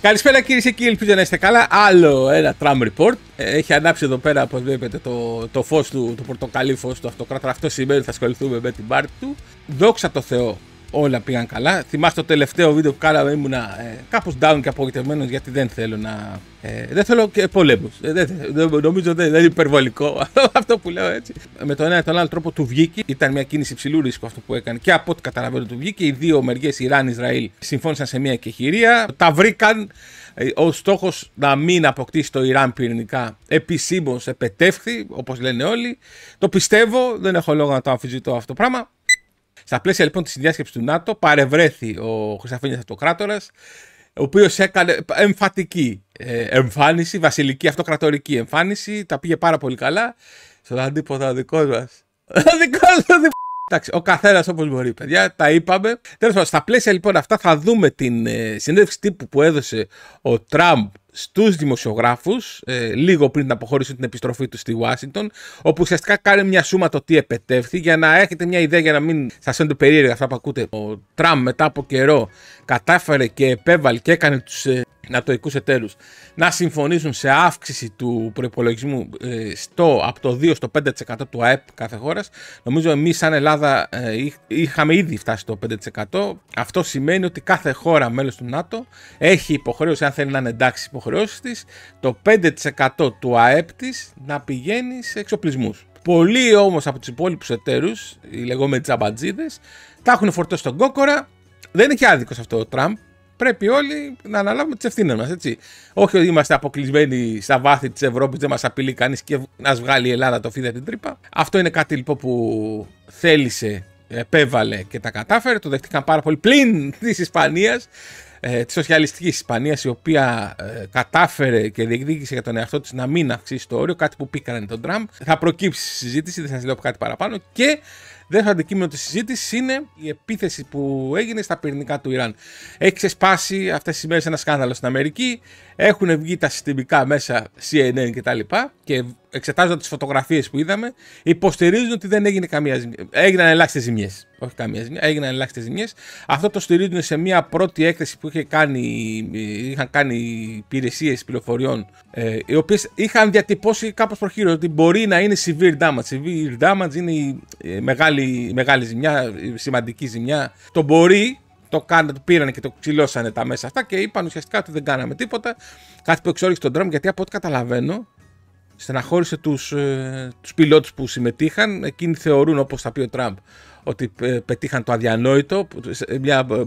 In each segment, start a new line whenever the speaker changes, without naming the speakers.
Καλησπέρα κυρίες και κύριοι, ελπίζω να είστε καλά. Άλλο ένα Trump Report. Έχει ανάψει εδώ πέρα, όπως βλέπετε, το φως του, το πορτοκαλί φως του Αυτοκράτορα. Αυτό σημαίνει ότι θα ασχοληθούμε με την πάρτι του. Δόξα τω Θεώ, όλα πήγαν καλά. Θυμάστε το τελευταίο βίντεο που κάναμε, ήμουνα κάπως down και απογοητευμένος γιατί δεν θέλω να. Δεν θέλω και πολέμους. Νομίζω δεν είναι υπερβολικό αυτό που λέω έτσι. Με τον ένα ή τον άλλο τρόπο του βγήκε. Ήταν μια κίνηση υψηλού ρίσκου αυτό που έκανε και από ό,τι καταλαβαίνω του βγήκε. Οι δύο μεριές, Ιράν-Ισραήλ, συμφώνησαν σε μια εκεχηρία. Τα βρήκαν. Ο στόχος να μην αποκτήσει το Ιράν πυρηνικά επισήμως επετεύχθη, όπως λένε όλοι. Το πιστεύω, δεν έχω λόγο να το αμφισβητώ αυτό το πράγμα. Στα πλαίσια λοιπόν της συνδιάσκεψης του ΝΑΤΟ παρευρέθη ο Χρυσαφένιος Επιβήτορας, ο οποίος έκανε εμφατική εμφάνιση, βασιλική αυτοκρατορική εμφάνιση, τα πήγε πάρα πολύ καλά. Στον αντίποδα ο δικός μας. Εντάξει, ο καθένας όπως μπορεί, παιδιά, τα είπαμε. Τέλος πάντων, στα πλαίσια λοιπόν αυτά θα δούμε την συνέντευξη τύπου που έδωσε ο Τραμπ στους δημοσιογράφους λίγο πριν την αποχώρηση την επιστροφή του στη Ουάσιγκτον, όπου ουσιαστικά κάνει μια σούμα το τι επετεύχθη για να έχετε μια ιδέα, για να μην σας φαίνονται περίεργα αυτά που ακούτε. Ο Τραμπ μετά από καιρό κατάφερε και επέβαλε και έκανε τους νατοικούς εταίρους να συμφωνήσουν σε αύξηση του προϋπολογισμού από το 2% στο 5% του ΑΕΠ κάθε χώρας. Νομίζω εμείς σαν Ελλάδα είχαμε ήδη φτάσει στο 5%. Αυτό σημαίνει ότι κάθε χώρα μέλος του ΝΑΤΟ έχει υποχρέωση, αν θέλει να είναι εντάξει υποχρεώσεις της, το 5% του ΑΕΠ της να πηγαίνει σε εξοπλισμούς. Πολλοί όμως από τους υπόλοιπους εταίρους, οι λεγόμενοι τζαμπατζίδες, τα έχουν φορτώσει στον κόκορα. Δεν έχει άδικο σε αυτό ο Τραμπ. Πρέπει όλοι να αναλάβουμε τις ευθύνες μας, έτσι. Όχι ότι είμαστε αποκλεισμένοι στα βάθη της Ευρώπης, δεν μας απειλεί κανείς και να βγάλει η Ελλάδα το φίδι την τρύπα. Αυτό είναι κάτι λοιπόν που θέλησε, επέβαλε και τα κατάφερε. Το δεχτήκαν πάρα πολύ πλην της Ισπανίας, της σοσιαλιστικής Ισπανίας, η οποία κατάφερε και διεκδίκησε για τον εαυτό της να μην αυξήσει το όριο, κάτι που πήκανε τον Τραμπ. Θα προκύψει στη συζήτηση, δεν σας λέω κάτι παραπάνω. Και δεύτερο αντικείμενο της συζήτησης είναι η επίθεση που έγινε στα πυρηνικά του Ιράν. Έχει ξεσπάσει αυτές τις μέρες ένα σκάνδαλο στην Αμερική. Έχουν βγει τα συστημικά μέσα CNN κτλ. Και εξετάζοντας τις φωτογραφίες που είδαμε, υποστηρίζουν ότι δεν έγινε καμία ζημιά. Έγιναν ελάχιστες ζημιές. Όχι καμία ζημιά, έγιναν ελάχιστες ζημιές. Αυτό το στηρίζουν σε μια πρώτη έκθεση που είχαν κάνει υπηρεσίες πληροφοριών, οι οποίες είχαν διατυπώσει κάπως προχείρω ότι μπορεί να είναι severe damage. Severe damage είναι η μεγάλη ζημιά, η σημαντική ζημιά. Το μπορεί. Το πήραν και το ξυλώσανε τα μέσα αυτά και είπαν ουσιαστικά ότι δεν κάναμε τίποτα. Κάτι που εξόριξε τον Τραμπ, γιατί από ό,τι καταλαβαίνω στεναχώρησε τους πιλότους που συμμετείχαν. Εκείνοι θεωρούν, όπως θα πει ο Τραμπ, ότι πετύχαν το αδιανόητο.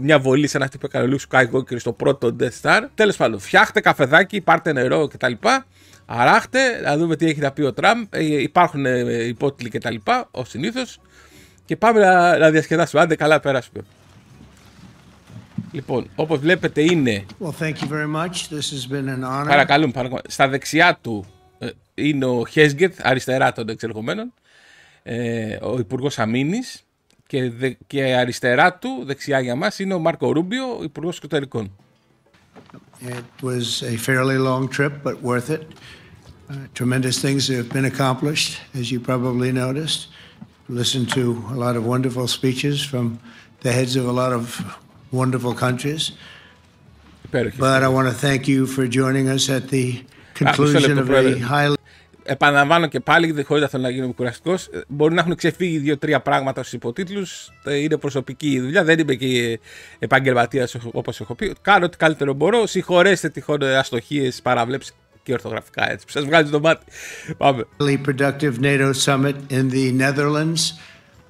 Μια βολή σαν αυτή που έκανε ο Λουκ Σκάικουόκερ στο πρώτο Death Star. Τέλος πάντων, φτιάχτε καφεδάκι, πάρτε νερό κτλ. Αράχτε, να δούμε τι έχει να πει ο Τραμπ. Υπάρχουν υπότιτλοι κτλ. Ως συνήθως. Και πάμε να διασκεδάσουμε. Άντε, καλά, πέρασουμε. Λοιπόν, όπως βλέπετε είναι.
Well, thank you very much. This has been an honor.
Παρακαλούμε. Στα δεξιά του είναι ο Χέσγκετ, αριστερά των εξερχομένων, ο Υπουργός Αμήνης, και αριστερά του, δεξιά για μας, είναι ο Μάρκο Ρούμπιο, ο Υπουργός Εξωτερικών.
It was a fairly long trip, but worth it. Tremendous things have been accomplished, as you probably noticed. Listened to a lot of wonderful speeches from the heads of a lot of wonderful countries. But I want to thank you for joining us at the conclusion of a highly.
Επαναλαμβάνω και πάλι, χωρίς να θέλω να γίνω κουραστικός, μπορεί να έχουν ξεφύγει 2-3 πράγματα στους υποτίτλους. Είναι προσωπική η δουλειά, δεν είμαι και επαγγελματίας όπως έχω πει. Κάνω ό,τι καλύτερο μπορώ. Συγχωρέστε τυχόν αστοχίες, παραβλέψεις και ορθογραφικά έτσι που σας βγάζει το μάτι. Πάμε.
Productive NATO summit in the Netherlands.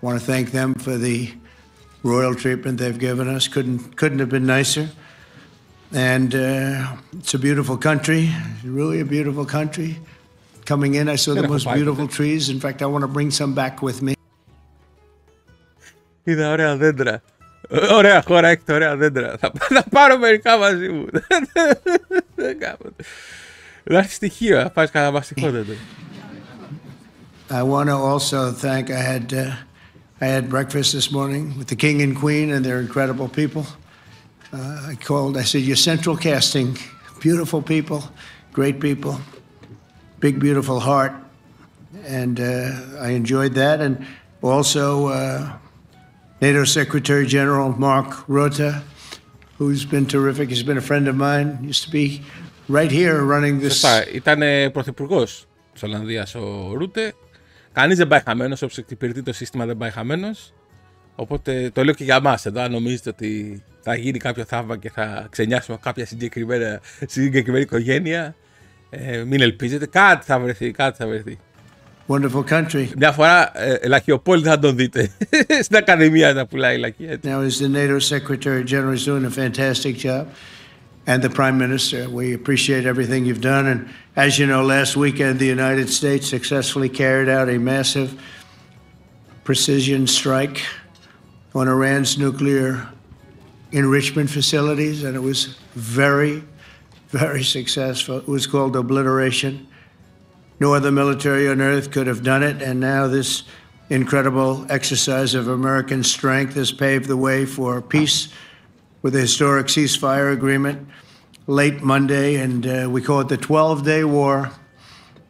I want to thank them for the royal treatment they've given us. Couldn't have been nicer. And it's a beautiful country. It's really a beautiful country. Coming in, I saw the most beautiful trees. In fact, I want to bring some back with me.
Είδα ωραία δέντρα. Ωραία χώρα, έχετε ωραία δέντρα. Θα πάρω μερικά μαζί μου. Δεν κάνω. Θα έρθει στοιχείο, θα πάρεις καταβαστικό δέντρο.
I want to also thank, I had breakfast this morning with the King and Queen and their incredible people. I said, you're central casting. Beautiful people, great people, big, beautiful heart. And I enjoyed that. And also NATO Secretary General Mark Rutte who's been terrific. He's been a friend of mine. Used to be right here running this.
Σωστά. Ήταν πρωθυπουργός της Ολλανδίας ο Ρούτε. Κανείς δεν πάει χαμένος, όπως εξυπηρετεί το σύστημα δεν πάει χαμένος. Οπότε το λέω και για εμάς εδώ, αν νομίζετε ότι θα γίνει κάποιο θαύμα και θα ξενιάσουμε κάποια συγκεκριμένη οικογένεια, μην ελπίζετε, κάτι θα βρεθεί.
Wonderful country.
Μια φορά λαχιοπόλη θα τον δείτε στην Ακαδημία να πουλάει λαχεία.
Now as the NATO Secretary General is doing a fantastic job, and the Prime Minister, we appreciate everything you've done. And as you know, last weekend the United States successfully carried out a massive precision strike on Iran's nuclear enrichment facilities, and it was very, very successful. It was called obliteration. No other military on earth could have done it, and now this incredible exercise of American strength has paved the way for peace with a historic ceasefire agreement late Monday, and we call it the 12-day war.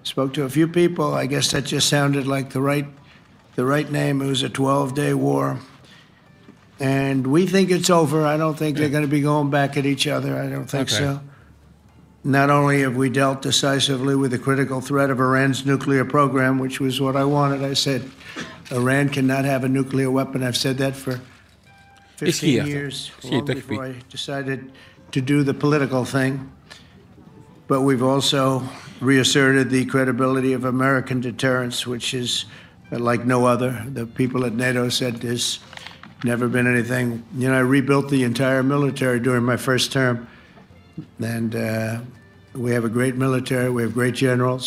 Spoke to a few people. I guess that just sounded like the right name. It was a 12-day war. And we think it's over. I don't think they're going to be going back at each other. I don't think so. Not only have we dealt decisively with the critical threat of Iran's nuclear program, which was what I wanted. I said, Iran cannot have a nuclear weapon. I've said that for 15 years, long before I decided to do the political thing. But we've also reasserted the credibility of American deterrence, which is like no other. The people at NATO said there's never been anything. You know, I rebuilt the entire military during my first term. And we have a great military. We have great generals.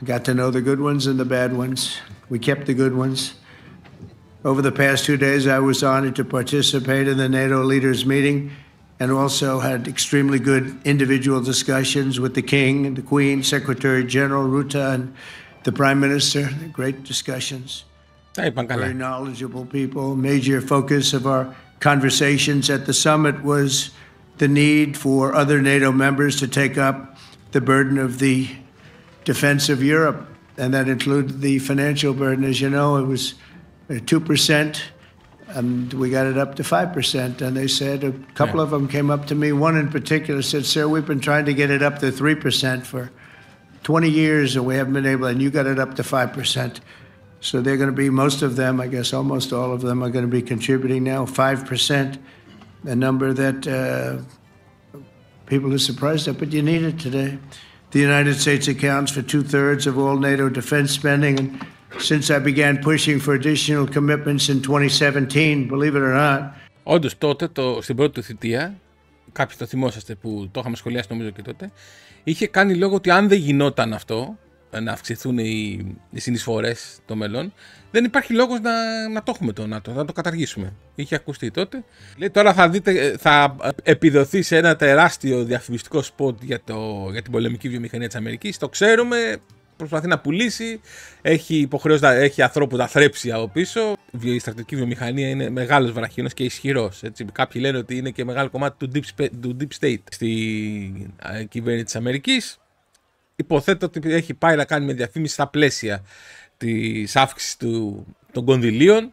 I got to know the good ones and the bad ones. We kept the good ones. Over the past 2 days, I was honored to participate in the NATO leaders meeting and also had extremely good individual discussions with the King and the Queen, Secretary General Rutte, and the Prime Minister. Great discussions. Very knowledgeable people. Major focus of our conversations at the summit was the need for other NATO members to take up the burden of the defense of Europe, and that included the financial burden. As you know, it was 2%, and we got it up to 5%. And they said, a couple of them came up to me, one in particular said, "Sir, we've been trying to get it up to 3% for 20 years, and we haven't been able, and you got it up to 5%. So they're going to be, most of them, I guess almost all of them, are going to be contributing now 5%. A number that people are surprised at, but you need it today. The United States accounts for 2/3 of all NATO defense spending, and since I began pushing for additional commitments in 2017, believe it or not.
Όντως τότε, στην πρώτη του θητεία, κάποιοι το θυμόσαστε που το είχαμε σχολιάσει νομίζω και τότε, είχε κάνει λόγο ότι αν δεν γινόταν αυτό, να αυξηθούν οι συνεισφορές των μελών, δεν υπάρχει λόγος να το έχουμε το ΝΑΤΟ, να το καταργήσουμε. Είχε ακουστεί τότε. Λέει τώρα θα δείτε, θα επιδοθεί σε ένα τεράστιο διαφημιστικό σποτ για την πολεμική βιομηχανία της Αμερικής. Το ξέρουμε, προσπαθεί να πουλήσει, έχει υποχρεώσει, έχει ανθρώπους να θρέψει από πίσω. Η στρατιωτική βιομηχανία είναι μεγάλος βραχίωνας και ισχυρός. Έτσι. Κάποιοι λένε ότι είναι και μεγάλο κομμάτι του Deep State στην κυβέρνηση της Αμερικής. Υποθέτω ότι έχει πάει να κάνει με διαφήμιση στα πλαίσια της αύξησης των κονδυλίων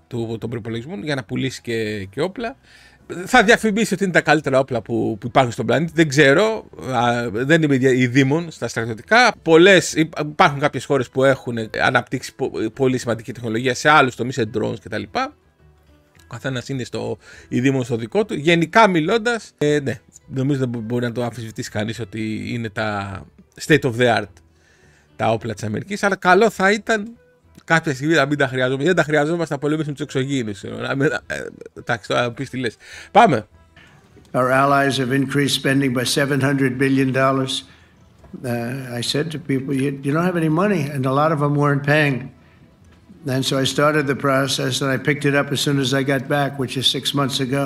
των προϋπολογισμών για να πουλήσει και όπλα. Θα διαφημίσει ότι είναι τα καλύτερα όπλα που υπάρχουν στον πλανήτη. Δεν ξέρω, δεν είμαι ειδήμων στα στρατιωτικά. Υπάρχουν κάποιες χώρες που έχουν αναπτύξει πολύ σημαντική τεχνολογία σε άλλους τομείς, σε drones κτλ. Ο καθένας είναι ειδήμων στο δικό του. Γενικά μιλώντας, ναι, νομίζω δεν μπορεί να το αμφισβητήσει κανείς ότι είναι τα state of the art τα όπλα της Αμερικής, αλλά καλό θα ήταν κάποια στιγμή να μην τα χρειαζόμαστε. Δεν τα χρειαζόμαστε να πολεμήσουμε τους εξωγήινους. Εντάξει, τώρα πεις τι λες. Πάμε.
Our allies have increased spending by $700 billion. I said to people, you don't have any money, and a lot of them weren't paying. And so I started the process, and I picked it up as soon as I got back, which is 6 months ago.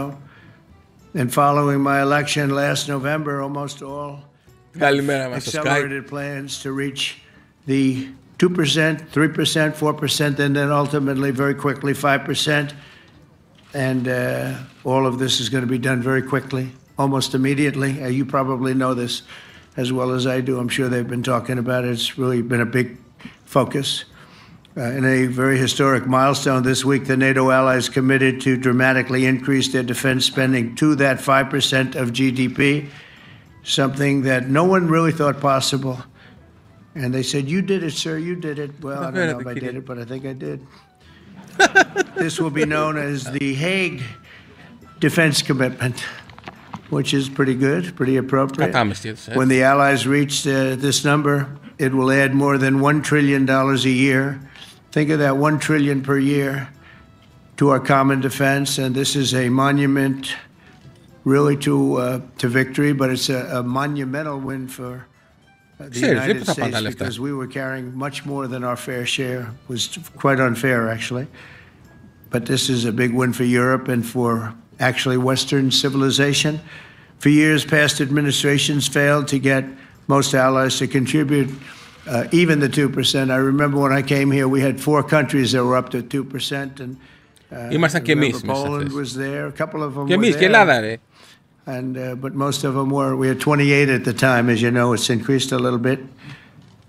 And following my election last November, almost all accelerated plans to reach the 2%, 3%, 4%, and then ultimately, very quickly, 5%. And all of this is going to be done very quickly, almost immediately. You probably know this as well as I do. I'm sure they've been talking about it. It's really been a big focus. In a very historic milestone this week, the NATO allies committed to dramatically increase their defense spending to that 5% of GDP, something that no one really thought possible. And they said, "You did it, sir, you did it." Well, I don't know if I did it, but I think I did. This will be known as the Hague Defense Commitment, which is pretty good, pretty appropriate. When the allies reach this number, it will add more than $1 trillion a year. Think of that, $1 trillion per year to our common defense, and this is a monument really to victory, but it's a monumental win for the United States because we were carrying much more than our fair share. It was quite unfair, actually. But this is a big win for Europe and for actually Western civilization. For years, past administrations failed to get most allies to contribute even the 2%. I remember when I came here, we had 4 countries that were up to 2%. And Poland was there, a couple of them were there. But most of them were. We had 28 at the time, as you know. It's increased a little bit.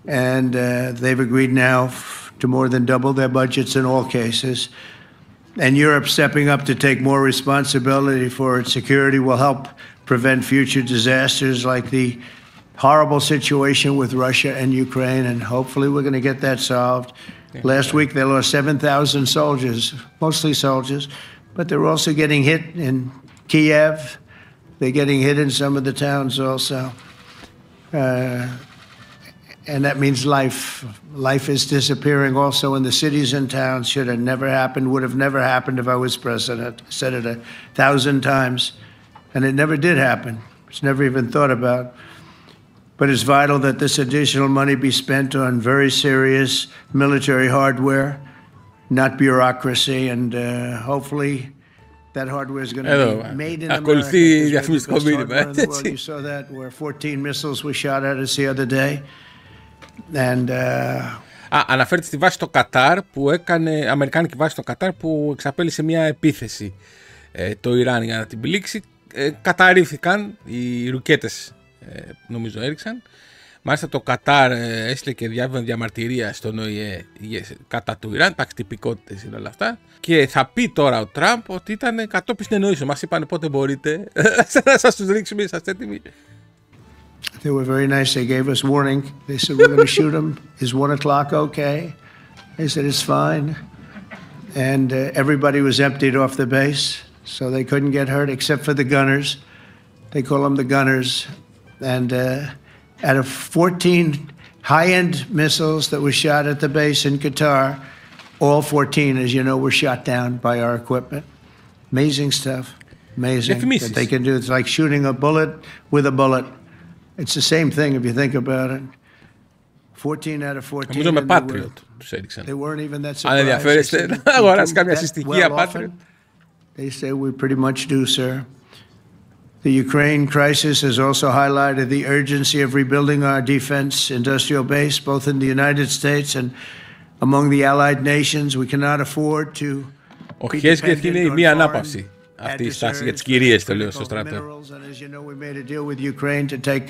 And they've agreed now to more than double their budgets in all cases. And Europe stepping up to take more responsibility for its security will help prevent future disasters like the horrible situation with Russia and Ukraine, and hopefully we're going to get that solved. Last week they lost 7,000 soldiers, mostly soldiers, but they're also getting hit in Kiev. They're getting hit in some of the towns also. And that means life. Life is disappearing also in the cities and towns. Should have never happened, would have never happened if I was president. I said it 1,000 times. And it never did happen. It's never even thought about. But it's vital that this additional money be spent on very serious military hardware, not bureaucracy, and hopefully that hardware is going to be made in America. You saw that where 14 missiles were shot at us the other day. And,
αναφέρεται στη βάση στο Κατάρ που έκανε, αμερικάνικη βάση στο Κατάρ που εξαπέλυσε μια επίθεση το Ιράν για να την πλήξει. Καταρρίφθηκαν οι ρουκέτες, νομίζω έριξαν. Μάλιστα το Κατάρ έστειλε και διαμαρτυρία στον ΟΗΕ κατά του Ιράν, τα τυπικότητες είναι όλα αυτά. Και θα πει τώρα ο Τραμπ ότι ήταν κατόπιν συνεννοήσεων. Μας είπαν πότε μπορείτε να σας τους ρίξουμε, είσαστε έτοιμοι.
They were very nice. They gave us warning. They said, we're going to shoot him. Is 1 o'clock okay? They said, it's fine. And everybody was emptied off the base, so they couldn't get hurt except for the gunners. They call them the gunners. And out of 14 high-end missiles that were shot at the base in Qatar, all 14, as you know, were shot down by our equipment. Amazing stuff. Amazing that they can do. It's like shooting a bullet with a bullet. It's the same thing if you think about it. 14 out of 14.
Νομίζω με Patriot τους έριξαν.
They weren't even that surprised.
Αν ενδιαφέρεστε να αγοράσει κάποια συστοιχεία Patriot.
They say we pretty much do, sir. The Ukraine crisis has also highlighted the urgency of rebuilding our defense industrial base, both in the United States and among the allied nations. We cannot afford to.
Ο Χέσκετ είναι η μία ανάπαυση. Αυτή η στάση για τις κυρίες, το λέω στο στρατό.
As you know, we made a deal with Ukraine to take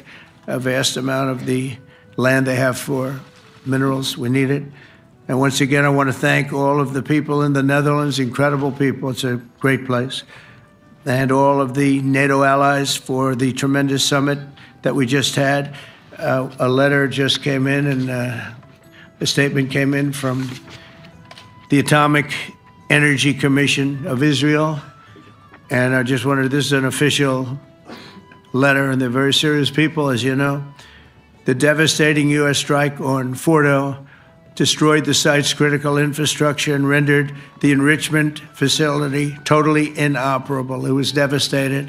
a vast amount of the land they have for minerals. We need it. And once again, I want to thank all of the people in the Netherlands, incredible people. It's a great place. And all of the NATO allies for the tremendous summit that we just had. A letter just came in and a statement came in from the Atomic Energy Commission of Israel. And I just wondered, this is an official letter, and they're very serious people, as you know. The devastating U.S. strike on Fordo destroyed the site's critical infrastructure and rendered the enrichment facility totally inoperable. It was devastated.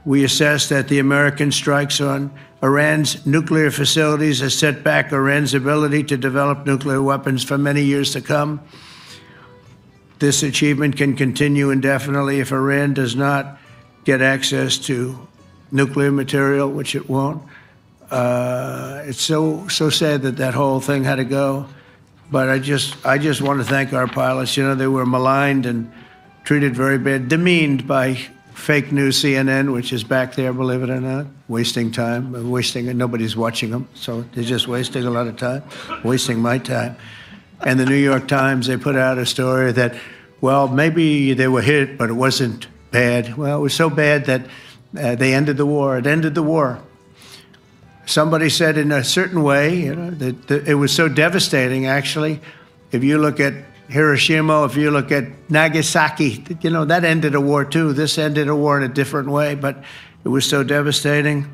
We assess that the American strikes on Iran's nuclear facilities has set back Iran's ability to develop nuclear weapons for many years to come. This achievement can continue indefinitely if Iran does not get access to nuclear material, which it won't. It's so sad that that whole thing had to go. But I just want to thank our pilots. You know, they were maligned and treated very bad, demeaned by fake news CNN, which is back there, believe it or not, wasting time, and nobody's watching them. So they're just wasting a lot of time, wasting my time. And the New York Times, they put out a story that, well, maybe they were hit, but it wasn't bad. Well, it was so bad that they ended the war. It ended the war. Somebody said in a certain way, you know, that it was so devastating, actually. If you look at Hiroshima, if you look at Nagasaki, you know, that ended a war too. This ended a war in a different way, but it was so devastating.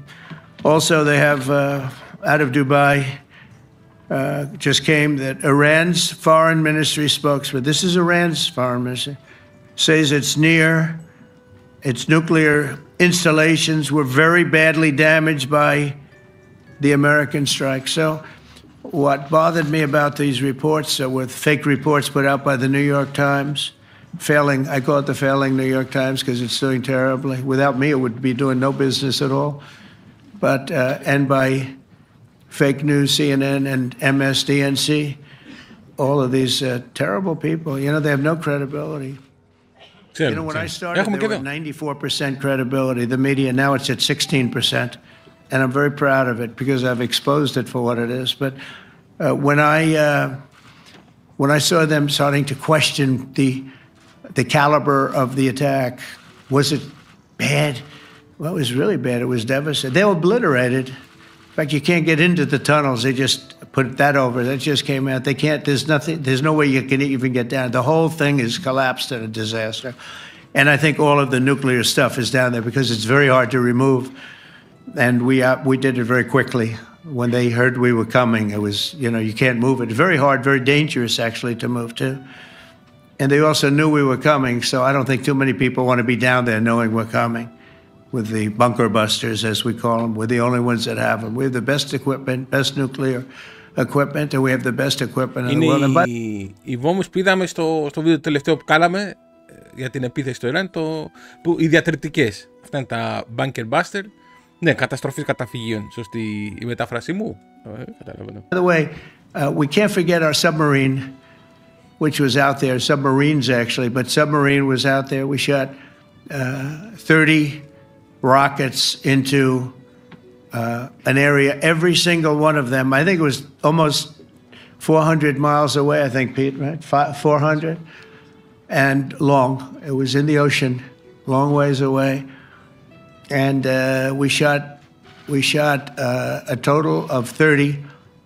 Also, they have, out of Dubai, just came that Iran's foreign ministry spokesman, this is Iran's foreign ministry, says it's near its nuclear installations were very badly damaged by the American strike. So what bothered me about these reports with fake reports put out by the New York Times, failing, I call it the failing New York Times because it's doing terribly. Without me, it would be doing no business at all. But, and by fake news, CNN and MSDNC, all of these terrible people, you know, they have no credibility. You know, when I started, there were 94% credibility, the media, now it's at 16%. And I'm very proud of it because I've exposed it for what it is. But when I saw them starting to question the caliber of the attack, was it bad? Well, it was really bad. It was devastating. They were obliterated. In fact, you can't get into the tunnels. They just put that over. That just came out. They can't, there's nothing, there's no way you can even get down. The whole thing is collapsed in a disaster. And I think all of the nuclear stuff is down there because it's very hard to remove. And we did it very quickly. When they heard we were coming, it was, you know, you can't move it. Very hard, very dangerous actually to move to. And they also knew we were coming, so I don't think too many people want to be down there knowing we're coming. With the bunker busters, as we call them, we're the only ones that have them. We have the best equipment, best nuclear equipment, and we have the best equipment in the world.
Οι βόμβες που είδαμε στο βίντεο τελευταίο που κάναμε για την επίθεση στο Ιράν, οι διατριτικές. Αυτά είναι τα bunker buster. Ναι, καταστροφής καταφυγίων. Σωστή η μετάφρασή μου.
By the way, we can't forget our submarine, which was out there. Submarines, actually, but submarine was out there. We shot 30 rockets into an area. Every single one of them, I think it was almost 400 miles away, I think, Pete, right? 400? And long. It was in the ocean, long ways away. And we shot a total of 30.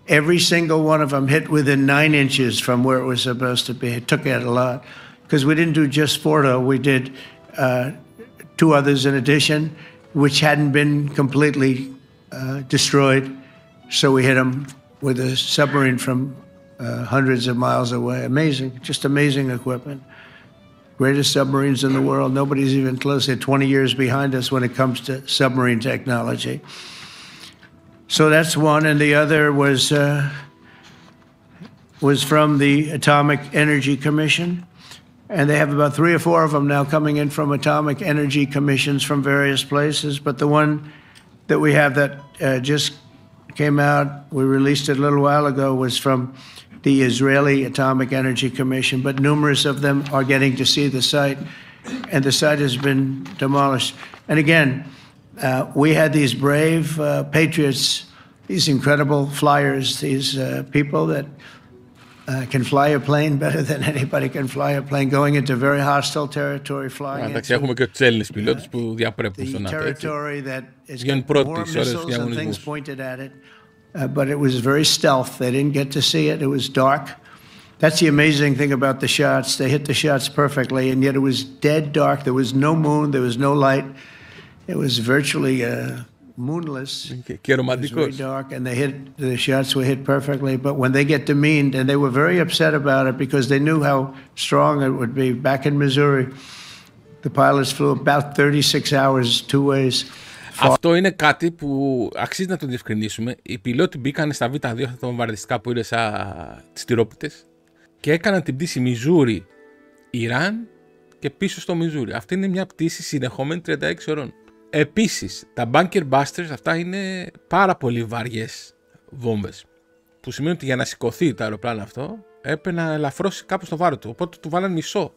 Every single one of them hit within 9 inches from where it was supposed to be. It took out a lot. Because we didn't do just Fordo, we did 2 others in addition, which hadn't been completely destroyed. So we hit them with a submarine from hundreds of miles away. Amazing, just amazing equipment. Greatest submarines in the world. Nobody's even close. They're 20 years behind us when it comes to submarine technology. So that's one, and the other was from the Atomic Energy Commission. And they have about 3 or 4 of them now coming in from atomic energy commissions from various places. But the one that we have that just came out, we released it a little while ago, was from the Israeli Atomic Energy Commission. But numerous of them are getting to see the site, and the site has been demolished. And again, we had these brave patriots, these incredible flyers, these people that can fly a plane better than anybody can fly a plane, going into very hostile territory, flying into
έχουμε και τους Έλληνες πιλότους που διαπρέπουν στον ΝΑΤΟ. Βγαίνουν πρώτοι σε όλους τους διαγωνισμούς.
But it was very stealth. They didn't get to see it. It was dark. That's the amazing thing about the shots. They hit the shots perfectly, and yet it was dead dark. There was no moon. There was no light. It was virtually moonless.
Και ρομαντικός.
Very dark, and the shots were hit perfectly. But when they get demeaned, and they were very upset about it because they knew how strong it would be. Back in Missouri, the pilots flew about 36 hours 2 ways.
Αυτό είναι κάτι που αξίζει να το διευκρινίσουμε. Οι πιλότοι μπήκαν στα Β2, αυτά τα βομβαρδιστικά που είναι σαν τις τυρόπιτες, και έκαναν την πτήση Μιζούρι, Ιράν και πίσω στο Μιζούρι. Αυτή είναι μια πτήση συνεχόμενη 36 ώρων. Επίσης, τα bunker busters αυτά είναι πάρα πολύ βαριές βόμβες. Που σημαίνει ότι για να σηκωθεί το αεροπλάνο αυτό έπρεπε να ελαφρώσει κάπως το βάρο του. Οπότε του βάλαν μισό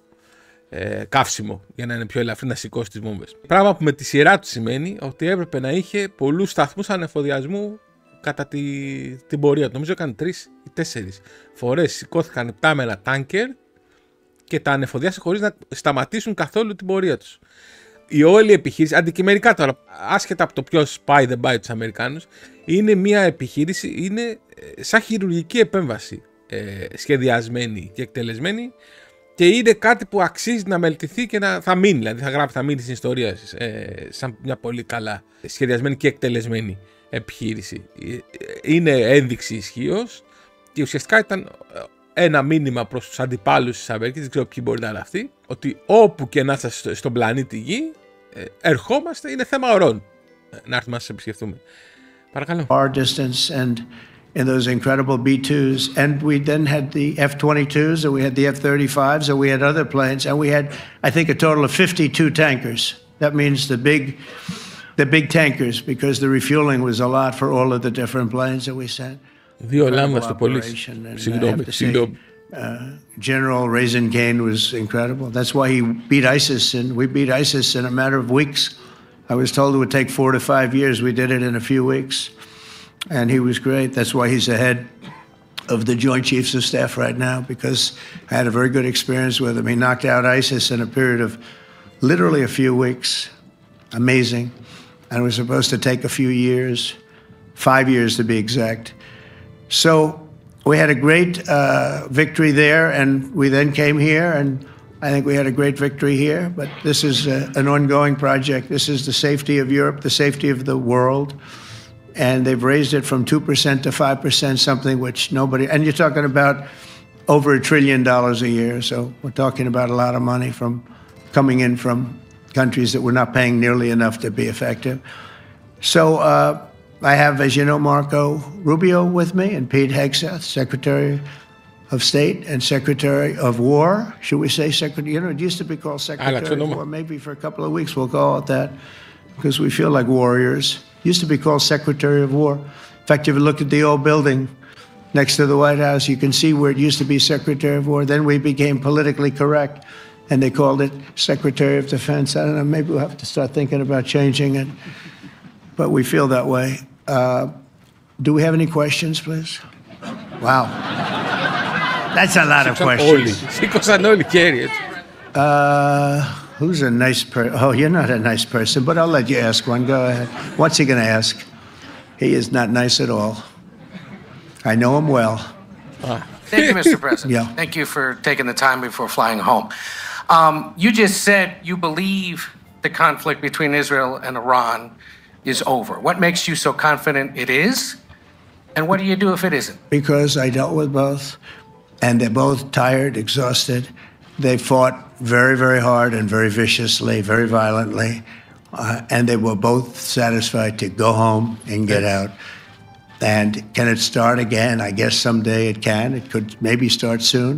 καύσιμο για να είναι πιο ελαφρύ να σηκώσει τις βόμβες. Πράγμα που με τη σειρά του σημαίνει ότι έπρεπε να είχε πολλούς σταθμούς ανεφοδιασμού κατά την πορεία του. Νομίζω έκανε 3 ή 4 φορές. Σηκώθηκαν 7 με ένα τάνκερ και τα ανεφοδιάσε χωρίς να σταματήσουν καθόλου την πορεία τους. Η όλη επιχείρηση, αντικειμενικά τώρα, άσχετα από το ποιος πάει δεν πάει τους Αμερικάνους, είναι μια επιχείρηση, είναι σαν χειρουργική επέμβαση σχεδιασμένη και εκτελεσμένη και είναι κάτι που αξίζει να μελετηθεί και θα μείνει, δηλαδή θα μείνει στην ιστορία σαν μια πολύ καλά σχεδιασμένη και εκτελεσμένη επιχείρηση. Είναι ένδειξη ισχύος και ουσιαστικά ήταν ένα μήνυμα προς τους αντιπάλους της Αμερικής, δεν ξέρω ποιοι μπορεί να είναι αυτοί, ότι όπου και να είστε στον πλανήτη Γη, ερχόμαστε, είναι θέμα ωρών να έρθουμε να σας επισκεφτούμε. Παρακαλώ.
Far distance and in those incredible B-2s, and we then had the F-22s, and we had the F-35s, and we had other planes, and we had, I think, a total of 52 tankers. That means the big tankers, because the refueling was a lot for all of the different planes that we sent.
Δύο λάμδα στο πολίς. Συγγνώμη.
General Raisin Kane was incredible. That's why he beat ISIS, and we beat ISIS in a matter of weeks. I was told it would take 4 to 5 years. We did it in a few weeks, and he was great. That's why he's the head of the Joint Chiefs of Staff right now, because I had a very good experience with him. He knocked out ISIS in a period of literally a few weeks. Amazing. And it was supposed to take a few years, 5 years to be exact. So we had a great victory there, and we then came here, and I think we had a great victory here. But this is an ongoing project. This is the safety of Europe, the safety of the world. And they've raised it from 2% to 5%, something which nobody... And you're talking about over $1 trillion a year. So we're talking about a lot of money coming in from countries that we're not paying nearly enough to be effective. So I have, as you know, Marco Rubio with me, and Pete Hegseth, Secretary of State and Secretary of War. Should we say Secretary? You know, it used to be called Secretary of War. Maybe for a couple of weeks we'll call it that, because we feel like warriors. It used to be called Secretary of War. In fact, if you look at the old building next to the White House, you can see where it used to be Secretary of War. Then we became politically correct, and they called it Secretary of Defense. I don't know, maybe we'll have to start thinking about changing it. But we feel that way. Do we have any questions, please? Wow. That's a lot of questions. Who's a nice person? Oh, you're not a nice person, but I'll let you ask one. Go ahead. What's he going to ask? He is not nice at all. I know him well.
Thank you, Mr. President.
Yeah.
Thank you for taking the time before flying home. You just said you believe the conflict between Israel and Iran is over. What makes you so confident it is? And what do you do if it isn't?
Because I dealt with both, and they're both tired, exhausted. They fought very, very hard and very viciously, very violently, and they were both satisfied to go home and get out. And can it start again? I guess someday it can. It could maybe start soon.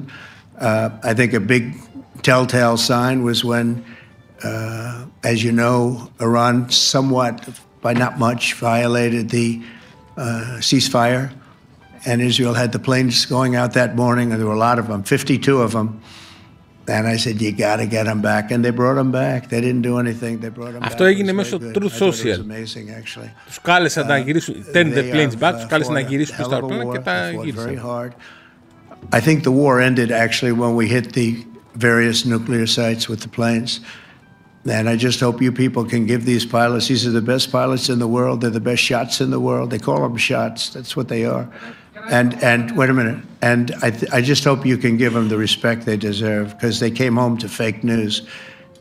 I think a big telltale sign was when, as you know, Iran somewhat, by not much, violated the ceasefire, and Israel had the planes going out that morning, and there were a lot of them, 52 of them. And I said, you got to get them back. And they brought them back. They didn't do anything. They brought them back.
Αυτό έγινε μέσω Truth Social. Τους κάλεσαν να γυρίσουν, turn the planes back, τους κάλεσαν να γυρίσουν πίσω στα αεροπλάνα και τα γύρισαν.
I think the war ended actually when we hit the various nuclear sites with the planes. And I just hope you people can give these pilots, these are the best pilots in the world, they're the best shots in the world. They call them shots, that's what they are. And wait a minute, and I just hope you can give them the respect they deserve, because they came home to fake news.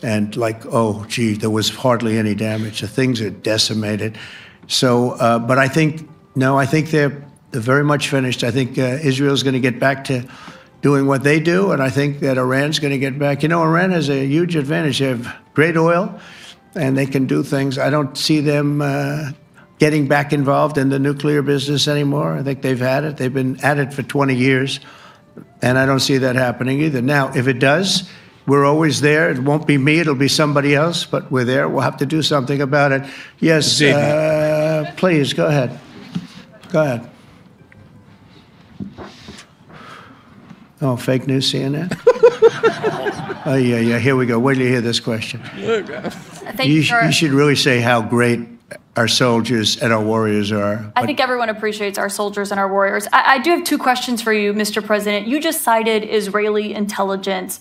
And like, oh, gee, there was hardly any damage. The things are decimated. So, but I think, no, I think they're very much finished. I think Israel's going to get back to doing what they do, and I think that Iran's going to get back. You know, Iran has a huge advantage. They have great oil, and they can do things. I don't see them getting back involved in the nuclear business anymore. I think they've had it. They've been at it for 20 years, and I don't see that happening either. Now, if it does, we're always there. It won't be me. It'll be somebody else, but we're there. We'll have to do something about it. Yes, please, go ahead. Go ahead. Oh, fake news, CNN? Oh, yeah, here we go. Wait till you hear this question. You should really say how great our soldiers and our warriors are.
I think everyone appreciates our soldiers and our warriors. I do have two questions for you, Mr. President. You just cited Israeli intelligence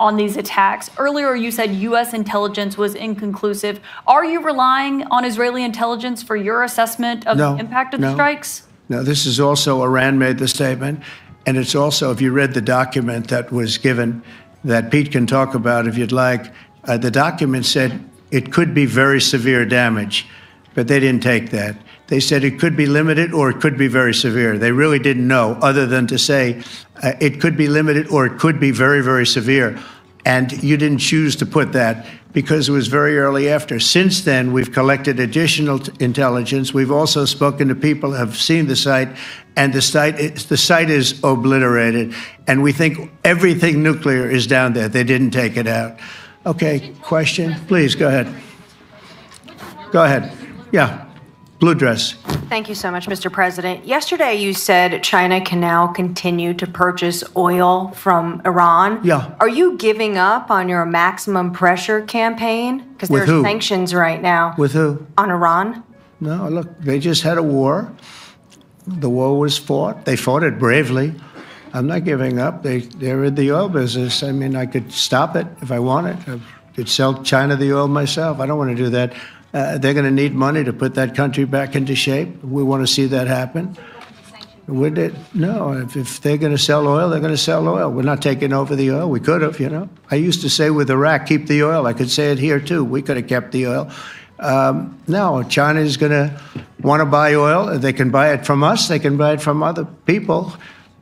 on these attacks. Earlier, you said U.S. intelligence was inconclusive. Are you relying on Israeli intelligence for your assessment of the impact of the strikes?
No, this is also Iran made the statement. And it's also, if you read the document that was given, that Pete can talk about if you'd like, the document said it could be very severe damage, but they didn't take that. They said it could be limited or it could be very severe. They really didn't know, other than to say it could be limited or it could be very, very severe. And you didn't choose to put that because it was very early after. Since then, we've collected additional intelligence. We've also spoken to people who have seen the site, and the site is obliterated. And we think everything nuclear is down there. They didn't take it out. Okay, question? Please, go ahead. Go ahead. Yeah, blue dress.
Thank you so much, Mr. President. Yesterday, you said China can now continue to purchase oil from Iran.
Yeah.
Are you giving up on your maximum pressure campaign? Because there are sanctions right now.
With who?
On Iran.
No, look, they just had a war. The war was fought. They fought it bravely. I'm not giving up. They're in the oil business. I mean, I could stop it if I wanted. I could sell China the oil myself. I don't want to do that. They're going to need money to put that country back into shape. We want to see that happen. Would it? No, if they're going to sell oil, they're going to sell oil. We're not taking over the oil. We could have, you know. I used to say with Iraq, keep the oil. I could say it here too. We could have kept the oil. No, China is going to want to buy oil. They can buy it from us. They can buy it from other people.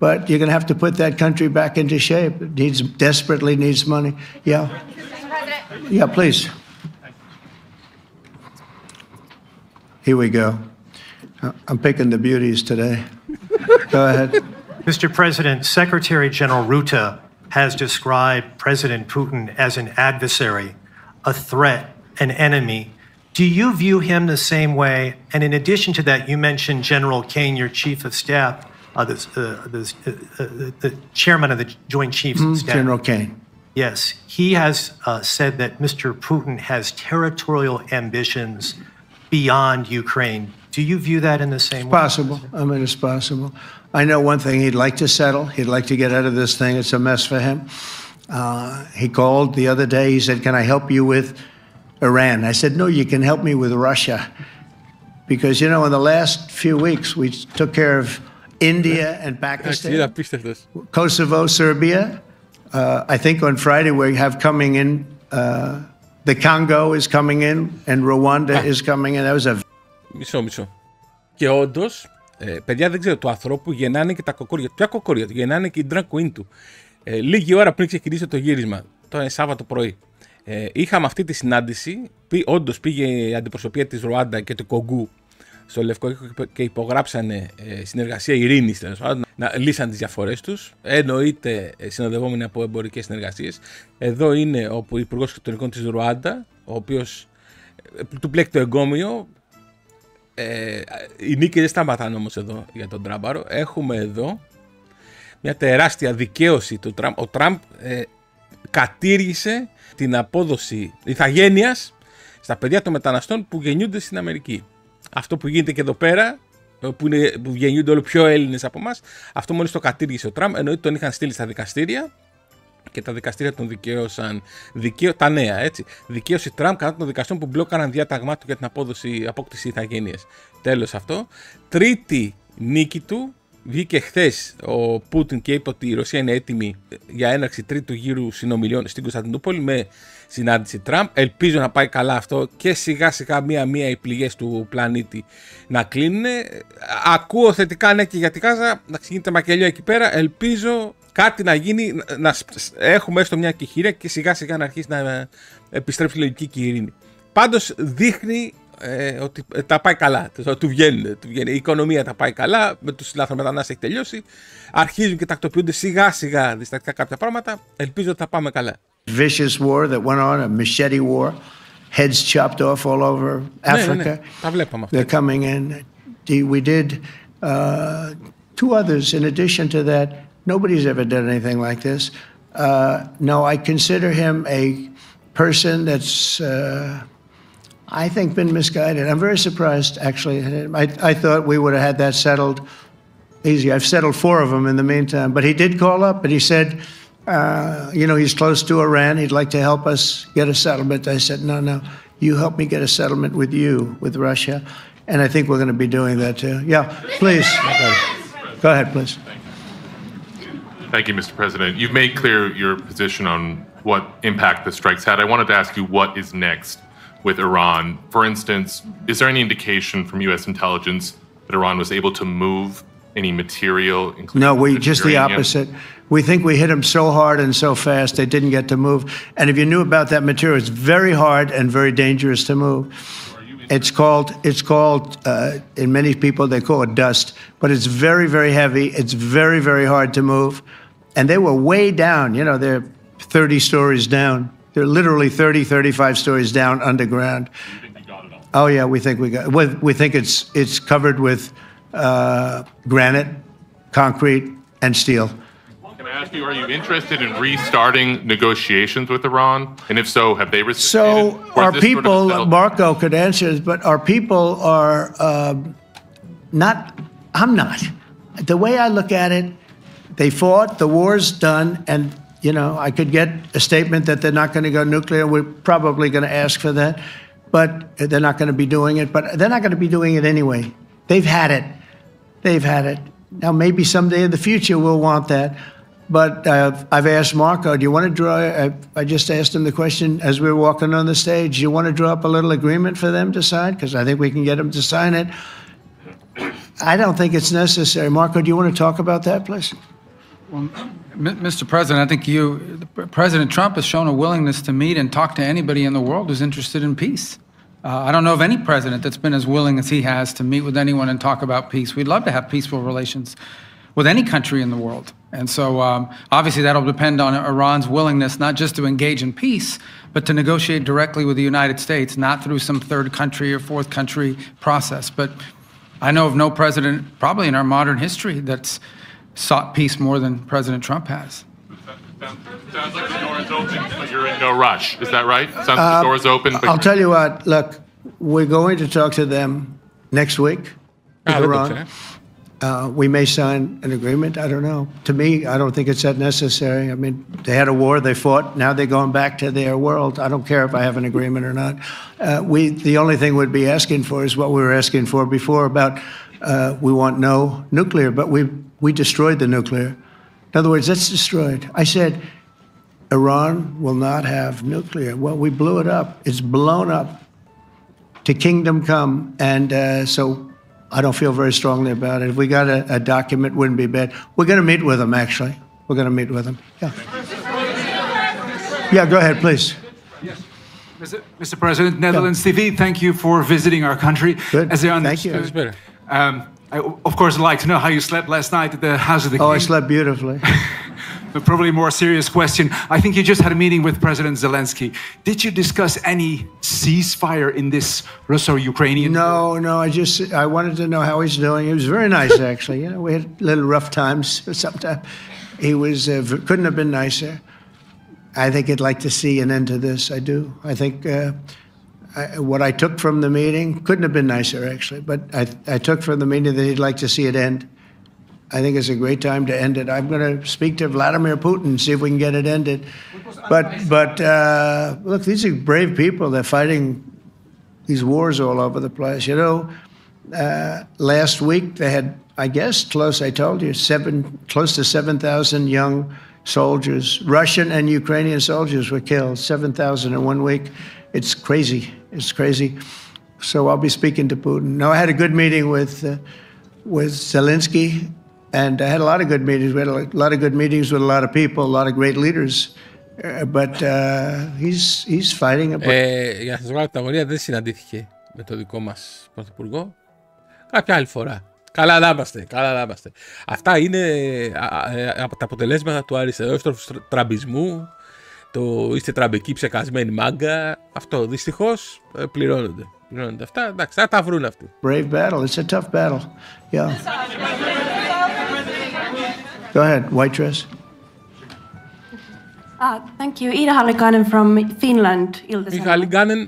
But you're going to have to put that country back into shape. It desperately needs money. Yeah. Yeah, please. Here we go. I'm picking the beauties today. Go ahead.
Mr. President, Secretary General Rutte has described President Putin as an adversary, a threat, an enemy. Do you view him the same way? And in addition to that, you mentioned General Kane, your chief of staff, the chairman of the Joint Chiefs of Staff.
General Kane.
Yes. He has said that Mr. Putin has territorial ambitions beyond Ukraine. Do you view that in the same way?
Possible. I mean, it's possible. I know one thing. He'd like to settle. He'd like to get out of this thing. It's a mess for him. He called the other day. He said, can I help you with Iran? I said, no, you can help me with Russia. Because, you know, in the last few weeks, we took care of India and Pakistan, Kosovo, Serbia. I think on Friday we have coming in, the Congo is coming in and Rwanda is coming in. That was a...
Μισό. Και όντως, παιδιά, δεν ξέρω, του ανθρώπου γεννάνε και τα κοκόρια. Ποια κοκόρια του, γεννάνε και η drag queen του. Λίγη ώρα πριν ξεκινήσει το γύρισμα, το Σάββατο πρωί, είχαμε αυτή τη συνάντηση. Όντως πήγε η αντιπροσωπεία της Ρουάντα και του Κογκού στο Λευκό και υπογράψανε συνεργασία ειρήνης, να λύσαν τις διαφορές τους. Εννοείται συνοδευόμενοι από εμπορικές συνεργασίες. Εδώ είναι ο Υπουργός Εξωτερικών της Ρουάντα, ο οποίος του πλέκει το εγκόμιο. Οι νίκες δεν σταματάνε όμως εδώ για τον Τράμπαρο. Έχουμε εδώ μια τεράστια δικαίωση του Τραμπ. Ο Τραμπ κατήργησε την απόδοση ηθαγένειας στα παιδιά των μεταναστών που γεννιούνται στην Αμερική. Αυτό που γίνεται και εδώ πέρα, που γεννιούνται όλο πιο Έλληνες από εμάς, αυτό μόλις το κατήργησε ο Τραμπ, εννοείται τον είχαν στείλει στα δικαστήρια και τα δικαστήρια τον δικαίωσαν, τα νέα έτσι, δικαίωση Τραμπ κατά των δικαστών που μπλόκαραν διάταγμά του για την απόκτηση ηθαγένειας. Τέλος αυτό. Τρίτη νίκη του, βγήκε χθες ο Πούτιν και είπε ότι η Ρωσία είναι έτοιμη για έναρξη τρίτου γύρου συνομιλιών στην Κωνσταντινούπολη με συνάντηση Τραμπ. Ελπίζω να πάει καλά αυτό και σιγά σιγά μία οι πληγές του πλανήτη να κλείνουν. Ακούω θετικά ναι και για τη Γάζα, να γίνεται μακελιό εκεί πέρα. Ελπίζω κάτι να γίνει, να έχουμε έστω μια κηχηρία και σιγά σιγά να αρχίσει να επιστρέψει η λογική και η ειρήνη. Πάντως δείχνει ότι τα πάει καλά, του βγαίνει. Η οικονομία τα πάει καλά, με τους λαθρομετανάστες έχει τελειώσει. Αρχίζουν και τακτοποιούνται σιγά σιγά διστακτικά κάποια πράγματα. Ελπίζω ότι θα πάμε καλά.
Vicious war that went on, a machete war, heads chopped off all over Africa.
Τα βλέπαμε αυτά.
They're coming in. We did two others in addition to that. Nobody's ever done anything like this. No, I consider him a person that's I think, been misguided. I'm very surprised, actually. I thought we would have had that settled easy. I've settled 4 of them in the meantime. But he did call up, and he said, he's close to Iran. He'd like to help us get a settlement. I said, no, you help me get a settlement with Russia. And I think we're going to be doing that, too. Yeah, please. Go ahead, please.
Thank you, Mr. President. You've made clear your position on what impact the strikes had. I wanted to ask you what is next with Iran. For instance, is there any indication from U.S. intelligence that Iran was able to move any material?
No, just the opposite. We think we hit them so hard and so fast they didn't get to move. And if you knew about that material, it's very hard and very dangerous to move. It's called in many people they call it dust, but it's very, very heavy. It's very, very hard to move. And they were way down, they're 30 stories down. They're literally 30, 35 stories down underground.
You think you got it all?
Oh yeah, we think we think it's covered with granite, concrete, and steel.
Can I ask you, are you interested in restarting negotiations with Iran? And if so, have they reciprocated?
So our people, Marco could answer this, but our people are not, I'm not. The way I look at it, they fought, the war's done, and I could get a statement that they're not going to go nuclear. We're probably going to ask for that, but they're not going to be doing it. But they're not going to be doing it anyway. They've had it. They've had it. Now, maybe someday in the future we'll want that. But I've asked Marco, do you want to draw, I just asked him the question as we were walking on the stage, do you want to draw up a little agreement for them to sign? Because I think we can get them to sign it. I don't think it's necessary. Marco, do you want to talk about that, please?
Well, Mr. President, I think President Trump has shown a willingness to meet and talk to anybody in the world who's interested in peace. I don't know of any president that's been as willing as he has to meet with anyone and talk about peace. We'd love to have peaceful relations with any country in the world. And so obviously that'll depend on Iran's willingness not just to engage in peace, but to negotiate directly with the United States, not through some third country or fourth country process. But I know of no president, probably in our modern history, that's sought peace more than President Trump has.
Sounds like the door is open, but you're in no rush. Is that right? Sounds like the door is open. But
I'll tell you what, look, we're going to talk to them next week with Iran. We may sign an agreement. I don't know. To me, I don't think it's that necessary. I mean, they had a war, they fought. Now they're going back to their world. I don't care if I have an agreement or not. The only thing we'd be asking for is what we were asking for before about we want no nuclear, but we destroyed the nuclear. In other words, that's destroyed. I said, Iran will not have nuclear. Well, we blew it up. It's blown up to kingdom come. And so I don't feel very strongly about it. If we got a document, wouldn't be bad. We're going to meet with them, actually. We're going to meet with them. Yeah. Yeah, go ahead, please.
Yes. Mr. President, Netherlands TV, thank you for visiting our country.
Good.
Thank you. I, of course, would like to know how you slept last night at the House of the King.
Oh, I slept beautifully.
But probably a more serious question. I think you just had a meeting with President Zelensky. Did you discuss any ceasefire in this Russo-Ukrainian?
No. I wanted to know how he's doing. He was very nice, actually. We had little rough times sometimes. He was couldn't have been nicer. I think he'd like to see an end to this. I do. I think what I took from the meeting couldn't have been nicer, actually. But I took from the meeting that he'd like to see it end. I think it's a great time to end it. I'm going to speak to Vladimir Putin and see if we can get it ended. But look, these are brave people. They're fighting these wars all over the place. Last week they had, I guess, I told you, close to 7,000 young soldiers, Russian and Ukrainian soldiers were killed, 7,000 in 1 week. It's crazy. It's crazy. So I'll be speaking to Putin. No, I had a good meeting with Zelensky. And I had a lot of good meetings. We had a lot of good meetings with a lot of people, a lot of great leaders. But he's fighting.
Για να σας βγάλω την αγωνία, δεν συναντήθηκε με το δικό μας πρωθυπουργό. Κάποια άλλη φορά. Καλά να είμαστε. Αυτά είναι από τα αποτελέσματα του αριστερόστροφου τραμπισμού. Το είστε τραμπικοί ψεκασμένοι μάγκα. Αυτό δυστυχώς πληρώνονται. Αυτά, εντάξει, θα τα βρουν αυτοί.
Brave battle. It's a tough battle. Yeah. Go ahead, white dress.
Thank you. Ida Hallikainen from Finland.
Hallikainen.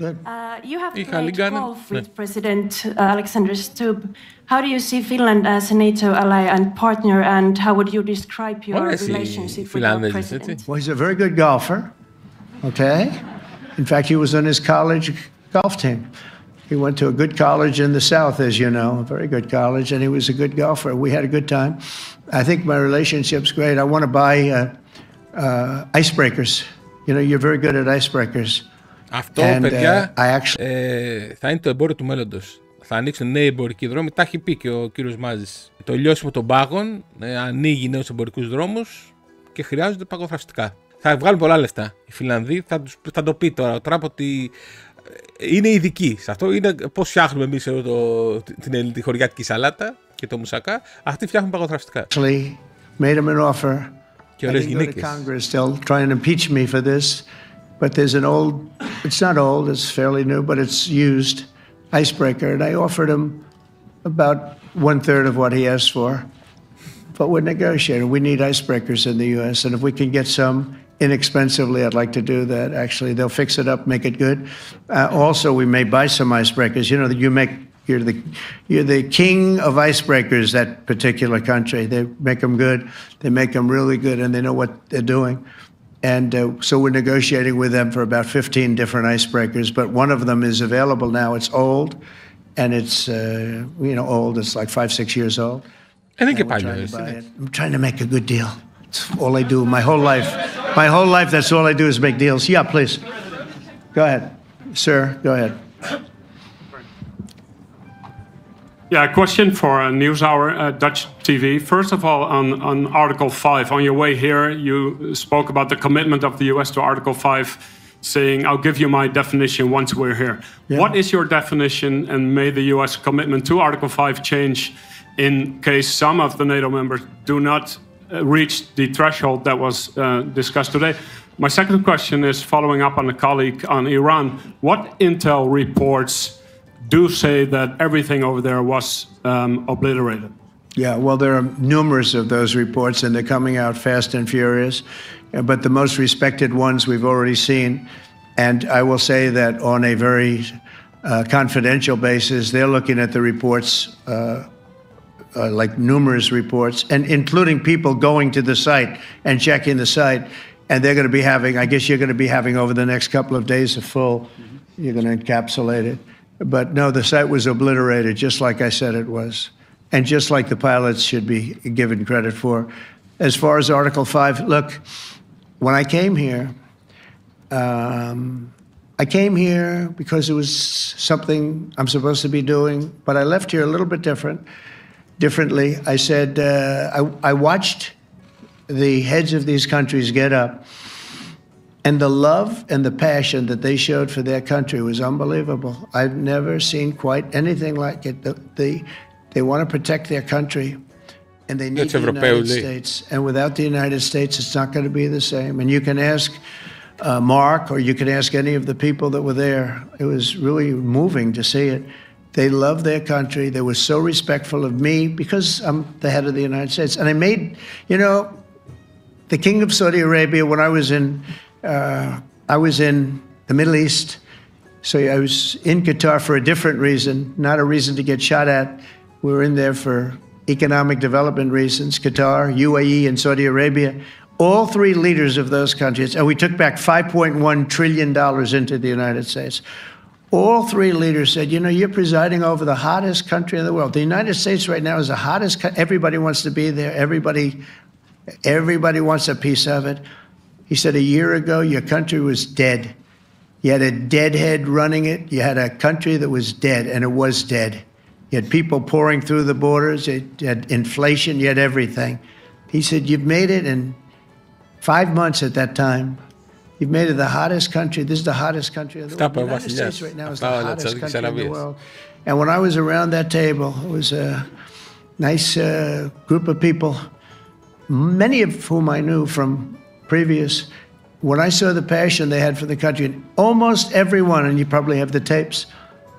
You have
Είχα
great
λίγα,
golf with President Alexander Stubb. How do you see Finland as a NATO ally and partner, and how would you describe your relationship with our president?
Well, he's a very good golfer, okay? In fact, he was on his college golf team. He went to a good college in the South, as you know, a very good college, and he was a good golfer. We had a good time. I think my relationship's great. I want to buy icebreakers. You know, you're very good at icebreakers.
Αυτό, παιδιά, θα είναι το εμπόριο του μέλλοντος. Θα ανοίξουν νέοι εμπορικοί δρόμοι. Τα έχει πει και ο κύριος Μάζης. Το λιώσιμο των πάγων ανοίγει νέους εμπορικούς δρόμους και χρειάζονται παγοθραυστικά. Θα βγάλουν πολλά λεφτά. Οι Φιλανδοί θα το πει τώρα ο Τραμπ ότι είναι ειδικοί σε αυτό. Είναι πώς φτιάχνουμε εμείς τη χωριάτικη σαλάτα και το μουσακά. Αυτοί φτιάχνουν παγοθραυστικά.
Made him an offer.
Και ωραίες γυναίκες.
I didn't go to Congress still trying to impeach me for this. But there's an old, it's not old, it's fairly new, but it's used, icebreaker. And I offered him about 1/3 of what he asked for. But we're negotiating. We need icebreakers in the U.S. And if we can get some inexpensively, I'd like to do that. Actually, they'll fix it up, make it good. Also, we may buy some icebreakers. You know, you're the king of icebreakers, that particular country. They make them good. They make them really good, and they know what they're doing. And so we're negotiating with them for about 15 different icebreakers, but one of them is available now. It's old, and it's, old. It's like 5-6 years old.
And
I'm trying to make a good deal. It's all I do my whole life. My whole life, that's all I do is make deals. Yeah, please. Go ahead. Sir, go ahead.
Yeah, a question for NewsHour, Dutch TV. First of all, on Article 5, on your way here, you spoke about the commitment of the U.S. to Article 5, saying, I'll give you my definition once we're here. Yeah. What is your definition, and may the U.S. commitment to Article 5 change in case some of the NATO members do not reach the threshold that was discussed today? My second question is following up on a colleague on Iran. What intel reports do say that everything over there was obliterated?
Yeah, well, there are numerous of those reports, and they're coming out fast and furious. But the most respected ones we've already seen. And I will say that on a very confidential basis, they're looking at the reports, like numerous reports, and including people going to the site and checking the site. And they're going to be having, I guess you're going to be having over the next couple of days a full, you're going to encapsulate it. But no, the site was obliterated, just like I said it was. And just like the pilots should be given credit for. As far as Article 5, look, when I came here because it was something I'm supposed to be doing, but I left here a little bit differently. I said, I watched the heads of these countries get up, and the love and the passion that they showed for their country was unbelievable. I've never seen quite anything like it. They want to protect their country, and they need the United States. And without the United States, it's not going to be the same. And you can ask Mark, or you can ask any of the people that were there. It was really moving to see it. They loved their country. They were so respectful of me because I'm the head of the United States. And I made, the King of Saudi Arabia, when I was in the Middle East, so I was in Qatar for a different reason, not a reason to get shot at. We were in there for economic development reasons, Qatar, UAE, and Saudi Arabia. All three leaders of those countries, and we took back $5.1 trillion into the United States. All three leaders said, you're presiding over the hottest country in the world. The United States right now is the hottest country. Everybody wants to be there. Everybody wants a piece of it. He said, a year ago, your country was dead. You had a deadhead running it. You had a country that was dead, and it was dead. You had people pouring through the borders. You had inflation. You had everything. He said, you've made it in 5 months at that time. You've made it the hottest country. This is the hottest country in the world. The United States right now is the hottest country in the world. And when I was around that table, it was a nice group of people, many of whom I knew from previous. When I saw the passion they had for the country, and almost everyone, and you probably have the tapes,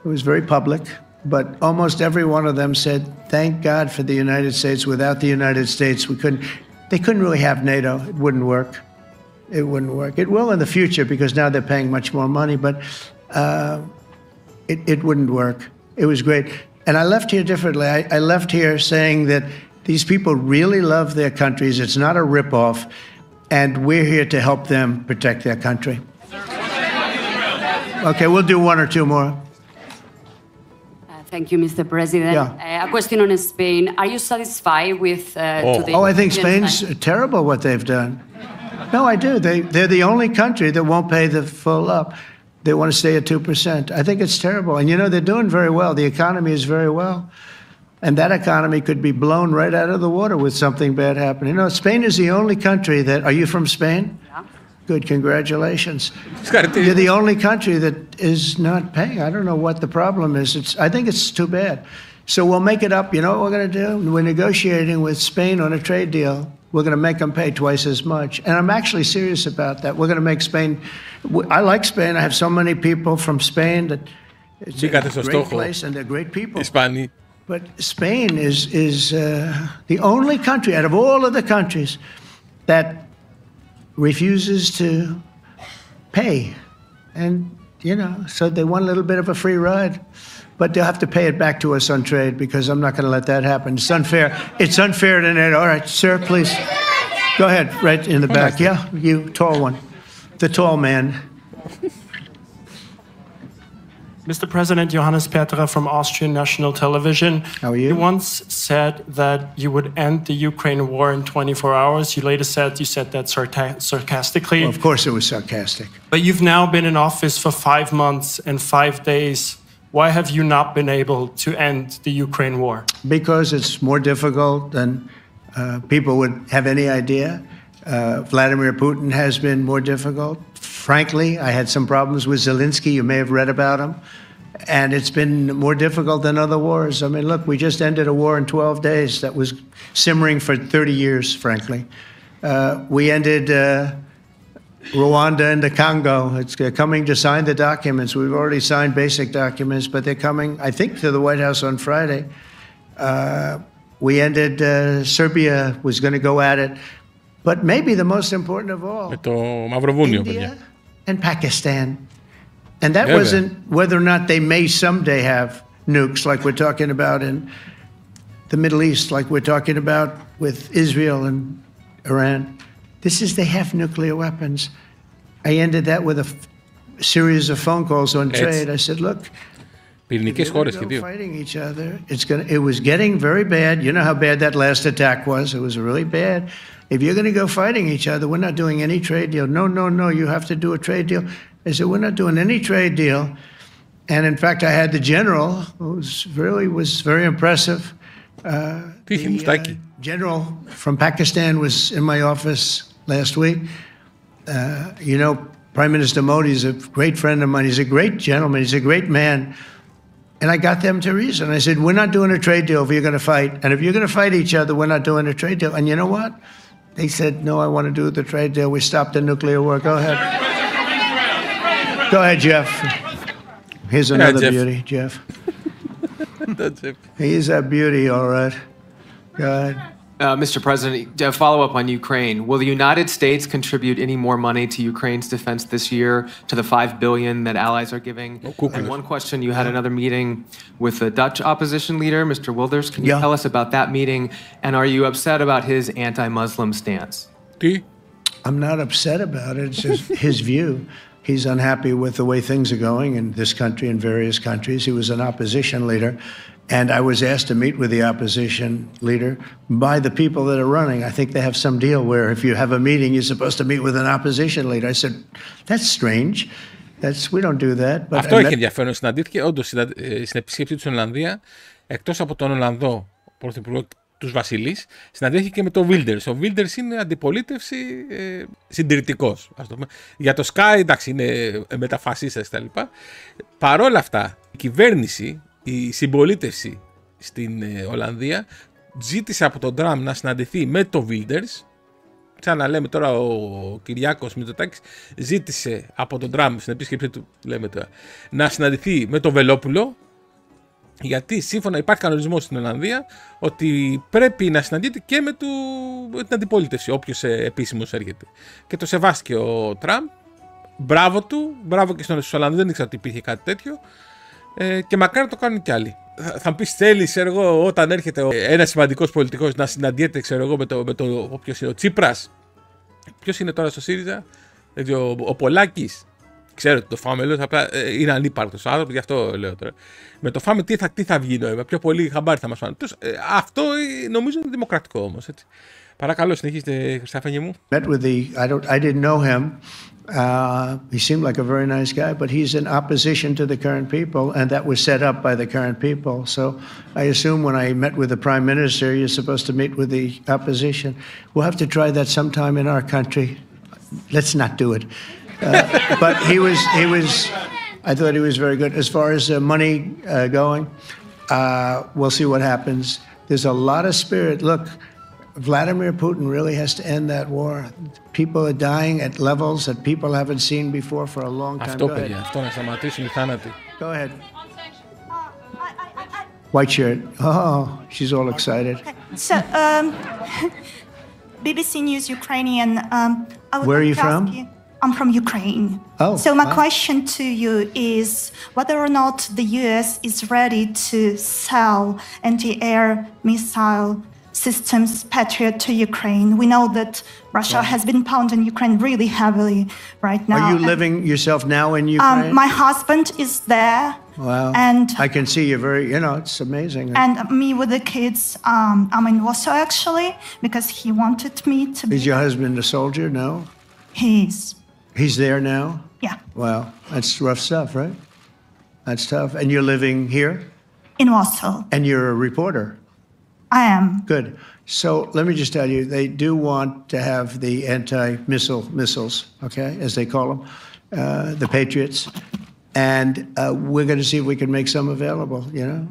it was very public, but almost every one of them said, thank God for the United States. Without the United States, they couldn't really have NATO. It wouldn't work. It wouldn't work. It will in the future because now they're paying much more money, but it wouldn't work. It was great. And I left here differently. I left here saying that these people really love their countries. It's not a ripoff. And we're here to help them protect their country. Okay, we'll do one or two more.
Thank you, Mr. President.
Yeah.
A question on Spain. Are you satisfied with today?
I think Spain's terrible what they've done. No, I do. They're the only country that won't pay the full up. They want to stay at 2%. I think it's terrible. And, you know, they're doing very well. The economy is very well. And that economy could be blown right out of the water with something bad happening. You know, Spain is the only country that... Are you from Spain?
Yeah.
Good, congratulations. You're the only country that is not paying. I don't know what the problem is. I think it's too bad. So we'll make it up. You know what we're going to do? We're negotiating with Spain on a trade deal. We're going to make them pay twice as much. And I'm actually serious about that. We're going to make Spain... I like Spain. I have so many people from Spain that it's a great place and they're great people. But Spain is the only country out of all of the countries that refuses to pay. And, you know, so they want a little bit of a free ride. But they'll have to pay it back to us on trade because I'm not going to let that happen. It's unfair. It's unfair to net. All right, sir, please. Go ahead, right in the back. Yeah, you, tall one. The tall man.
Mr. President, Johannes Petra from Austrian National Television.
How are you?
You once said that you would end the Ukraine war in 24 hours. You later said you said that sarcastically.
Well, of course it was sarcastic.
But you've now been in office for 5 months and 5 days. Why have you not been able to end the Ukraine war?
Because it's more difficult than people would have any idea. Vladimir Putin has been more difficult. Frankly, I had some problems with Zelensky. You may have read about him. And it's been more difficult than other wars. I mean, look, we just ended a war in 12 days that was simmering for 30 years, frankly. We ended Rwanda and the Congo. They're coming to sign the documents. We've already signed basic documents, but they're coming, I think, to the White House on Friday. We ended Serbia was going to go at it. But maybe the most important of all, India and Pakistan. And that wasn't whether or not they may someday have nukes like we're talking about in the Middle East, like we're talking about with Israel and Iran. This is they have nuclear weapons. I ended that with a series of phone calls on trade. I said, look, fighting each other. It was getting very bad. You know how bad that last attack was. It was really bad. If you're going to go fighting each other, we're not doing any trade deal. No, you have to do a trade deal. I said, we're not doing any trade deal. And in fact, I had the general, who was very impressive. The general from Pakistan was in my office last week. You know, Prime Minister Modi is a great friend of mine. He's a great gentleman. He's a great man. And I got them to reason. I said, we're not doing a trade deal if you're going to fight. And if you're going to fight each other, we're not doing a trade deal. And you know what? They said, no, I want to do the trade deal. We stopped the nuclear war. Go ahead. Go ahead, Jeff. Here's another beauty, Jeff. He's a beauty, all right. Go ahead.
Mr. President, a follow-up on Ukraine. Will the United States contribute any more money to Ukraine's defense this year, to the $5 billion that allies are giving? And one question, you had another meeting with the Dutch opposition leader, Mr. Wilders. Can you tell us about that meeting? And are you upset about his anti-Muslim stance?
I'm not upset about it. It's just his view. He's unhappy with the way things are going in this country and various countries. He was an opposition leader. And I was asked to meet with the opposition leader by the people that are running. I think they have some deal where if you have a meeting, you're supposed to meet with an opposition leader. I said, that's strange. We don't do that. But
αυτό έχει ενδιαφέρον. Συναντήθηκε όντως στην επίσκεψή του στην Ολλανδία, εκτός από τον Ολλανδό πρωθυπουργό τους Βασιλείς, συναντήθηκε και με τον Wilders. Ο Wilders είναι αντιπολίτευση συντηρητικός. Ας το πούμε. Για το Sky, εντάξει, είναι μεταφασίστας κτλ. Παρόλα αυτά, η κυβέρνηση, η συμπολίτευση στην Ολλανδία ζήτησε από τον Τραμπ να συναντηθεί με το Wilders. Σαν να λέμε τώρα ο Κυριάκος Μητσοτάκης ζήτησε από τον Τραμπ στην επίσκεψή του, λέμε τώρα, να συναντηθεί με τον Βελόπουλο, γιατί σύμφωνα υπάρχει κανονισμός στην Ολλανδία ότι πρέπει να συναντείται και με την αντιπολίτευση όποιος επίσημος έρχεται. Και το σεβάστηκε ο Τραμπ. Μπράβο του, μπράβο και στους Ολλανδούς, δεν ήξερα ότι υπήρχε κάτι τέτοιο. Και μακάρι το κάνουν κι άλλοι. Θα μου πεις, θέλεις, εγώ, όταν έρχεται ένας σημαντικός πολιτικός να συναντιέται, ξέρω εγώ, με το ποιος είναι, ο Τσίπρας. Ποιος είναι τώρα στο ΣΥΡΙΖΑ, ο Πολάκης. Ξέρω ότι το φάμελο απλά είναι ανύπαρκτος ο άνθρωπος, γι' αυτό λέω τώρα. Με το φάμε τι θα βγει νόημα, πιο πολύ χαμπάρι θα μας φάνε. Αυτό νομίζω είναι δημοκρατικό όμως. Έτσι. Παρακαλώ, συνεχίστε, Χρυσαφένιο μου.
I didn't know him. He seemed like a very nice guy, but he's in opposition to the current people, and that was set up by the current people. So I assume when I met with the Prime Minister, you're supposed to meet with the opposition. We'll have to try that sometime in our country. Let's not do it. But I thought he was very good. As far as money going, we'll see what happens. There's a lot of spirit. Look, Vladimir Putin really has to end that war. People are dying at levels that people haven't seen before for a long time.
Αυτό, παιδιά, αυτό να σταματήσουν οι θάνατοι.
Go ahead. White shirt. Oh, she's all excited.
So, BBC News Ukrainian.
Where are you from?
I'm from Ukraine.
Oh.
So my question to you is whether or not the US is ready to sell anti-air missile systems Patriot to Ukraine. We know that Russia has been pounding Ukraine really heavily right now.
Are you living yourself now in Ukraine?
My husband is there.
Wow.
And
I can see you're very, it's amazing.
And me with the kids, I'm in Warsaw actually, because he wanted me to be.
Is your husband a soldier? No?
He is.
He's there now?
Yeah.
Wow. That's rough stuff, right? That's tough. And you're living here?
In Warsaw.
And you're a reporter?
I am.
Good. So let me just tell you, they do want to have the missiles, okay, as they call them, the Patriots. And we're going to see if we can make some available,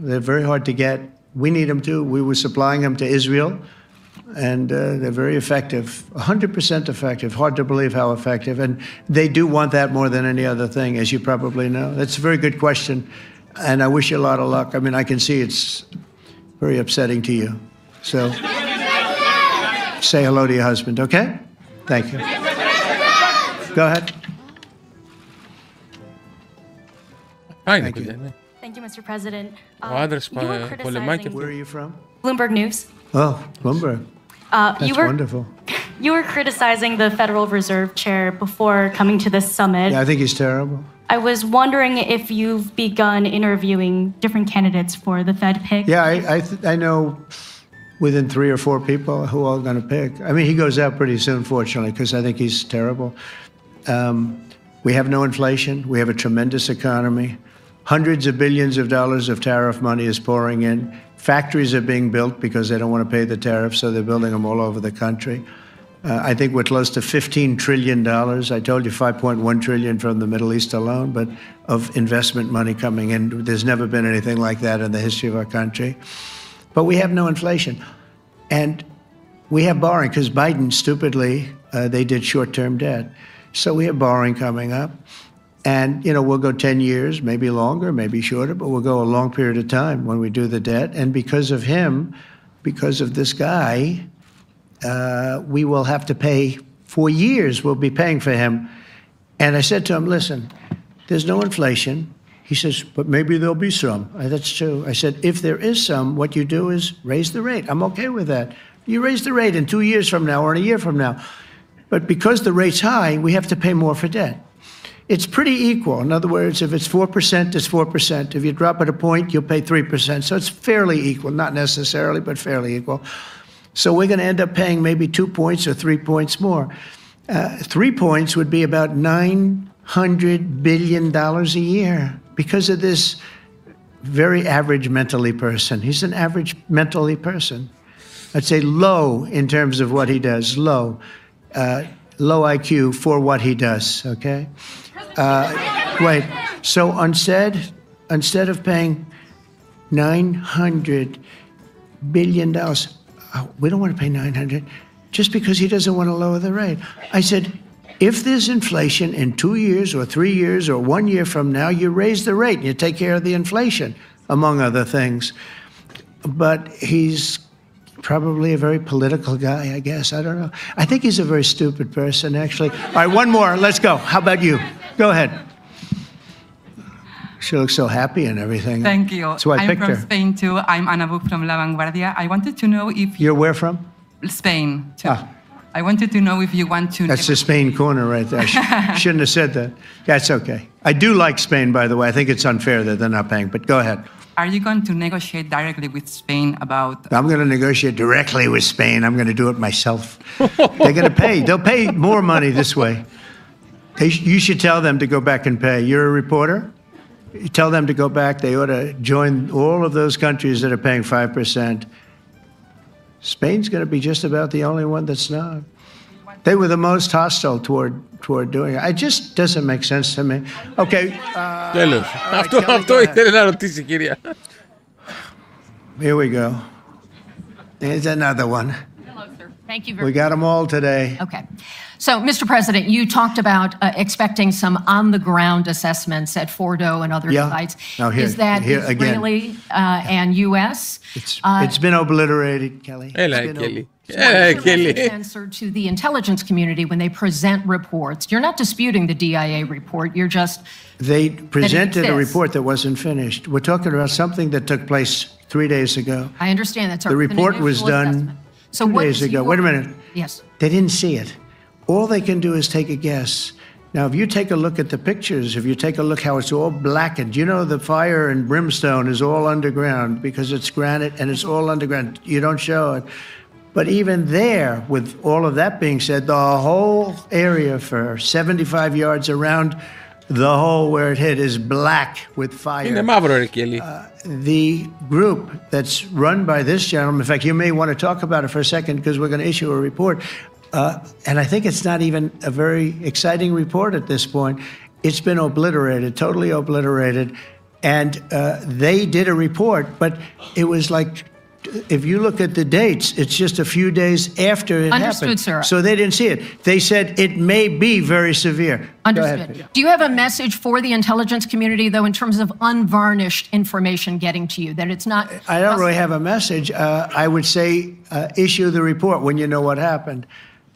They're very hard to get. We need them too. We were supplying them to Israel. And they're very effective, 100% effective. Hard to believe how effective. And they do want that more than any other thing, as you probably know. That's a very good question. And I wish you a lot of luck. I mean, I can see it's very upsetting to you. So say hello to your husband, okay? Thank you. Go ahead.
Thank you, Mr. President.
Where are you from?
Bloomberg News.
Oh, Bloomberg. That's wonderful.
You were criticizing the Federal Reserve Chair before coming to this summit.
Yeah, I think he's terrible.
I was wondering if you've begun interviewing different candidates for the Fed pick.
Yeah, I know within 3 or 4 people who are going to pick. I mean, he goes out pretty soon, fortunately, because I think he's terrible. We have no inflation. We have a tremendous economy. Hundreds of billions of dollars of tariff money is pouring in. Factories are being built because they don't want to pay the tariffs, so they're building them all over the country. I think we're close to $15 trillion. I told you 5.1 trillion from the Middle East alone, but of investment money coming in. There's never been anything like that in the history of our country. But we have no inflation. And we have borrowing because Biden, stupidly, they did short-term debt. So we have borrowing coming up. And, we'll go 10 years, maybe longer, maybe shorter, but we'll go a long period of time when we do the debt. And because of him, because of this guy, we will have to pay for years. We'll be paying for him. And I said to him, listen, there's no inflation. He says, but maybe there'll be some. That's true. I said, if there is some, what you do is raise the rate. I'm okay with that. You raise the rate in 2 years from now or in a year from now. But because the rate's high, we have to pay more for debt. It's pretty equal. In other words, if it's 4%, it's 4%. If you drop it a point, you'll pay 3%. So it's fairly equal, not necessarily, but fairly equal. So we're going to end up paying maybe 2 points or 3 points more. 3 points would be about $900 billion a year because of this very average mentally person. He's an average mentally person. I'd say low in terms of what he does, low. Low IQ for what he does, okay? Wait, so instead of paying $900 billion, we don't want to pay 900 just because he doesn't want to lower the rate. I said, if there's inflation in 2 years or 3 years or 1 year from now, you raise the rate and you take care of the inflation, among other things. But he's probably a very political guy, I guess. I don't know. I think he's a very stupid person, actually. All right, one more. Let's go. How about you? Go ahead. She looks so happy and everything.
Thank you.
That's why I picked her.
I'm from Spain too. I'm Ana Buc from La Vanguardia. I wanted to know if
You're where from?
Spain too. I wanted to know if you want to.
That's the Spain corner right there. Shouldn't have said that. That's okay. I do like Spain, by the way. I think it's unfair that they're not paying, but go ahead.
Are you going to negotiate directly with Spain about...
I'm going to negotiate directly with Spain. I'm going to do it myself. They're going to pay. They'll pay more money this way. You should tell them to go back and pay. You're a reporter? You tell them to go back. They ought to join all of those countries that are paying 5%. Spain's going to be just about the only one that's not. They were the most hostile toward doing it. It just doesn't make sense to me. Okay.
Τέλος. Αυτό ήθελε να ρωτήσει, κυρία.
Here we go. Here's another one.
Hello, sir. Thank you very
much. We got them all today.
Okay. So, Mr. President, you talked about expecting some on-the-ground assessments at Fordo and other sites.
Now here,
is that Israeli and U.S.?
It's been obliterated, Kelly.
Hello, Kelly.
Answer to the intelligence community when they present reports. You're not disputing the DIA report. You're just...
They presented a report that wasn't finished. We're talking about something that took place 3 days ago.
I understand that.
The report was done 2 days ago. Wait a minute.
Yes.
They didn't see it. All they can do is take a guess. Now, if you take a look at the pictures, if you take a look how it's all blackened, you know the fire and brimstone is all underground because it's granite and it's all underground. You don't show it. But even there, with all of that being said, the whole area for 75 yards around the hole where it hit is black with fire. The group that's run by this gentleman, in fact, you may want to talk about it for a second because we're going to issue a report. And I think it's not even a very exciting report at this point. It's been obliterated, totally obliterated. And they did a report, but it was like, if you look at the dates, it's just a few days after it happened.
Sir.
So they didn't see it. They said it may be very severe.
Understood. Do you have a message for the intelligence community, though, in terms of unvarnished information getting to you, that it's not...
I don't really have a message. I would say issue the report when you know what happened.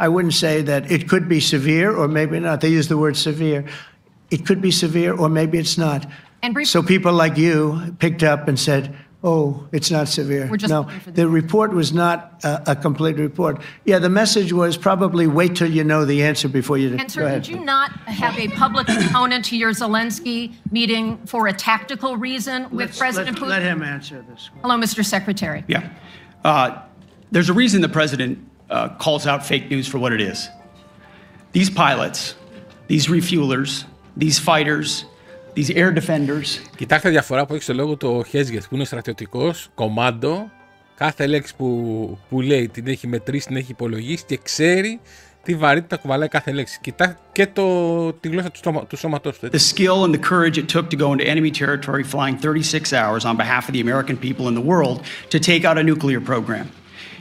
I wouldn't say that it could be severe or maybe not. They use the word severe. It could be severe or maybe it's not. So people like you picked up and said, oh, it's not severe. No, the report was not a complete report. Yeah, the message was probably wait till you know the answer before you...
And sir, did you not have a public component to your Zelensky meeting for a tactical reason with President Putin?
Let him answer this one.
Hello, Mr. Secretary.
Yeah. There's a reason the president calls out fake news for what it is. These pilots, these refuelers, these fighters, these air defenders.
Κοιτάξτε τη διαφορά που έχει στο λόγο το Χέζγες που είναι στρατιωτικός, κομμάντο. Κάθε λέξη που λέει την έχει μετρήσει, την έχει υπολογίσει και ξέρει τι βαρύτητα κουβαλάει κάθε λέξη. Κοιτά και τη γλώσσα του σώματός του.
The skill and the courage it took to go into enemy territory flying 36 hours on behalf of the American people and the world to take out a nuclear program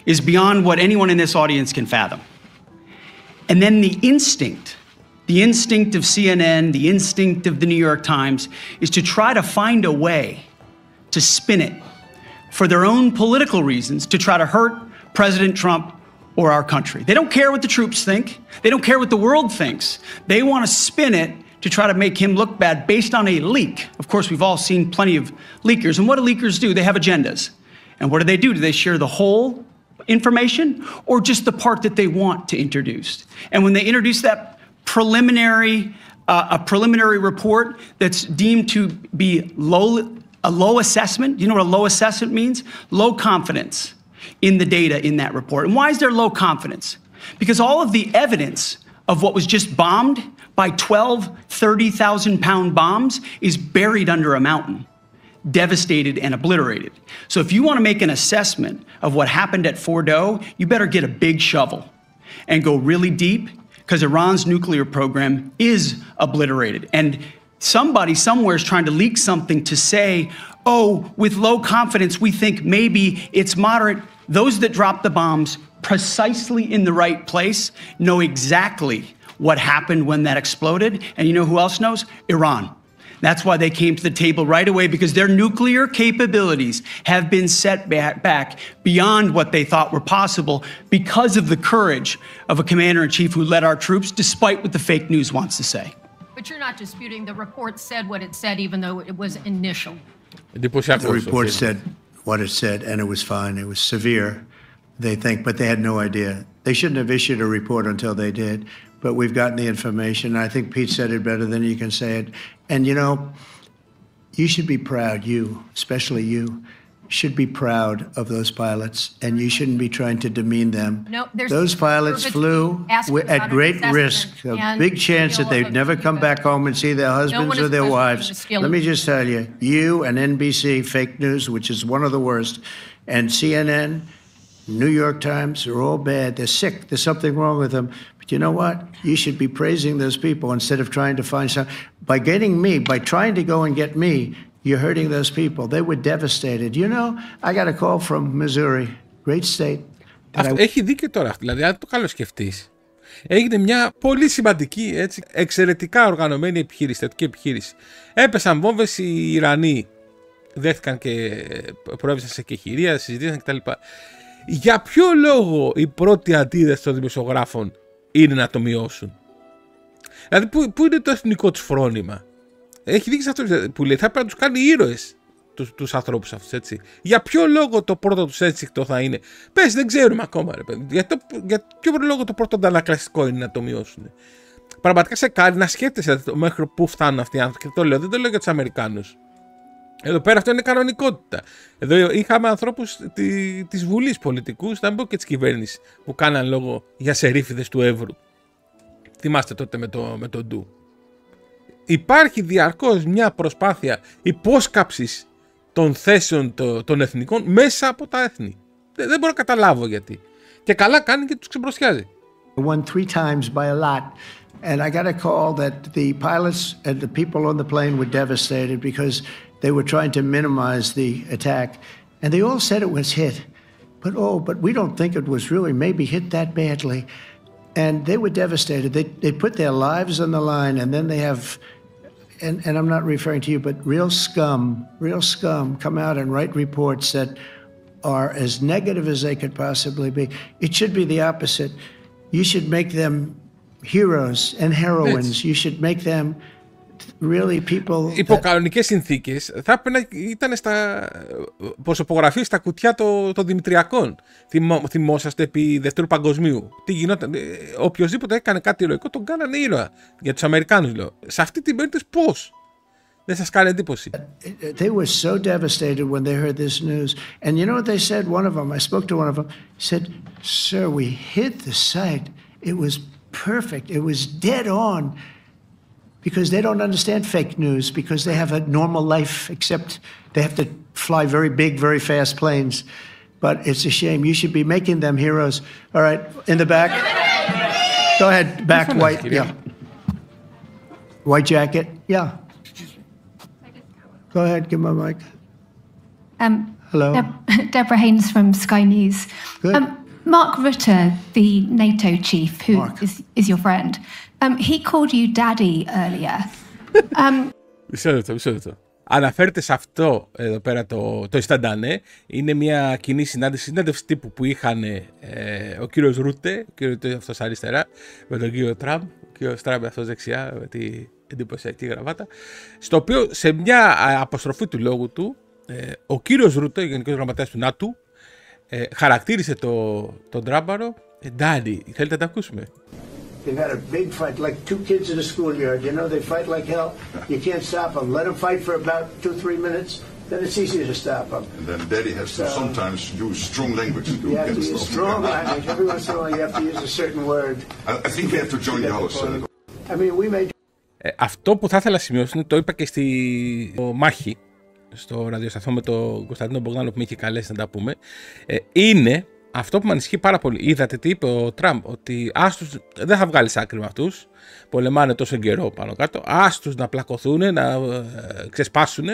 is beyond what anyone in this audience can fathom. And then the instinct of CNN, the instinct of the New York Times, is to try to find a way to spin it for their own political reasons, to try to hurt President Trump or our country. They don't care what the troops think. They don't care what the world thinks. They want to spin it to try to make him look bad based on a leak. Of course, we've all seen plenty of leakers. And what do leakers do? They have agendas. And what do? Do they share the whole information or just the part that they want to introduce? And when they introduce that a preliminary report that's deemed to be a low assessment. You know what a low assessment means? Low confidence in the data in that report. And why is there low confidence? Because all of the evidence of what was just bombed by 12 30,000-pound bombs is buried under a mountain, devastated and obliterated. So if you want to make an assessment of what happened at Fordo, you better get a big shovel and go really deep, because Iran's nuclear program is obliterated. And somebody somewhere is trying to leak something to say, oh, with low confidence, we think maybe it's moderate. Those that dropped the bombs precisely in the right place know exactly what happened when that exploded. And you know who else knows? Iran. That's why they came to the table right away, because their nuclear capabilities have been set back beyond what they thought were possible because of the courage of a commander-in-chief who led our troops, despite what the fake news wants to say.
But you're not disputing the report said what it said, even though it was initial.
The report said what it said, and it was fine. It was severe, they think, but they had no idea. They shouldn't have issued a report until they did, but we've gotten the information. I think Pete said it better than you can say it. And, you know, you should be proud, you, especially you, should be proud of those pilots, and you shouldn't be trying to demean them.
No,
those pilots flew at great risk, a big chance that they'd never come back home and see their husbands or their wives. Let me just tell you, you and NBC, fake news, which is one of the worst, and CNN, New York Times are all bad. They're sick. There's something wrong with them. But you know what? You should be praising those people instead of trying to find some. By trying to go and get me, you're hurting those people. They were devastated. You know, I got a call from Missouri, great state.
Έχει δίκιο τώρα, δηλαδή, αν το καλοσκεφτείς. Έγινε μια πολύ σημαντική, έτσι, εξαιρετικά οργανωμένη επιχείρηση, θετική επιχείρηση. Έπεσαν βόμβες, οι Ιρανοί δέχτηκαν και προέβησαν σε κεχηρία, συζητήσαν κτλ. Για ποιο λόγο η πρώτη αντίδραση των δημοσιογράφων είναι να το μειώσουν? Δηλαδή, πού είναι το εθνικό τους φρόνημα? Έχει δίκιο σε αυτό που λέει, θα πρέπει να τους κάνει ήρωες τους ανθρώπους αυτούς, έτσι. Για ποιο λόγο το πρώτο τους ένστικτο θα είναι? Πες, δεν ξέρουμε ακόμα, ρε παιδί. Για ποιο λόγο το πρώτο αντανακλαστικό είναι να το μειώσουν? Πραγματικά σε κάνει να σκέφτεσαι μέχρι πού φτάνουν αυτοί οι άνθρωποι. Και δεν το λέω για τους Αμερικάνους. Εδώ πέρα αυτό είναι κανονικότητα. Εδώ είχαμε ανθρώπους της Βουλής, πολιτικούς, να μην πω και της κυβέρνησης, που κάναν λόγο για σερίφιδες του Εύρου. Θυμάστε τότε με τον Ντου. Υπάρχει διαρκώς μια προσπάθεια υπόσκαψης των θέσεων των εθνικών μέσα από τα έθνη. Δεν μπορώ να καταλάβω γιατί. Και καλά κάνει και τους ξεμπροστιάζει.
Won 3 times by a lot. And I got a call that the pilots and the people on the plane were devastated because they were trying to minimize the attack. And they all said it was hit. But we don't think it was really maybe hit that badly. And they were devastated. They put their lives on the line, and then they have, and I'm not referring to you, but real scum come out and write reports that are as negative as they could possibly be. It should be the opposite. You should make them heroes and heroines. You should make them really people.
Υπό κανονικές συνθήκες θα έπρεπε να ήταν στα προσωπογραφίες στα κουτιά των Δημητριακών. Θυμόσαστε επί Δευτέρου Παγκοσμίου τι γινόταν? Οποιοςδήποτε έκανε κάτι ηρωικό τον κάνανε ήρωα. Για τους Αμερικάνους λέω. Σε αυτή την περίπτωση πώς? Δεν σας κάνει εντύπωση?
They were so devastated when they heard this news. And you know what they said? One of them, I spoke to one of them, said, "Sir, we hit the site. It was perfect. It was dead on." Because they don't understand fake news, because they have a normal life, except they have to fly very big, very fast planes. But it's a shame. You should be making them heroes. All right, in the back. Go ahead, back, white, yeah. White jacket, yeah. Go ahead, give my mic. Hello.
Deborah Haynes from Sky News.
Good.
Mark Rutte, the NATO chief, who is your friend, he called you daddy earlier.
Μισό λεπτό. Αναφέρεται σε αυτό εδώ πέρα το Ισταντανέ. Είναι μια κοινή συνέντευξη τύπου που είχαν ο κύριος Ρούτε, ο κύριος αυτός αριστερά, με τον κύριο Τραμπ, ο κύριος Τραμπ αυτός δεξιά, με την εντυπωσιακή γραβάτα, στο οποίο σε μια αποστροφή του λόγου του, ο κύριος Ρούτε, γενικός γραμματέας του ΝΑΤΟ, χαρακτήρισε τον Τράμπαρο daddy. Θέλετε να τα ακούσουμε?
They've had a big fight, like 2 kids in a schoolyard. You know, they fight like hell. You can't stop them. Let them fight for about 2-3 minutes, then it's easier to stop them.
And then Daddy has to sometimes use strong language to
you have to use strong language. Every once in a while you have to use a certain word.
I think we have to join the house.
I mean, we may...
Αυτό που θα ήθελα να σημειώσω, το είπα και στη μάχη, στο ραδιοσταθμό με τον Κωνσταντίνο Μπογδάνο που με είχε καλέσει να τα πούμε, είναι αυτό που με ανησυχεί πάρα πολύ. Είδατε τι είπε ο Τραμπ, ότι δεν θα βγάλεις άκρη με αυτούς, πολεμάνε τόσο καιρό πάνω κάτω, άστους να πλακωθούν, να ξεσπάσουν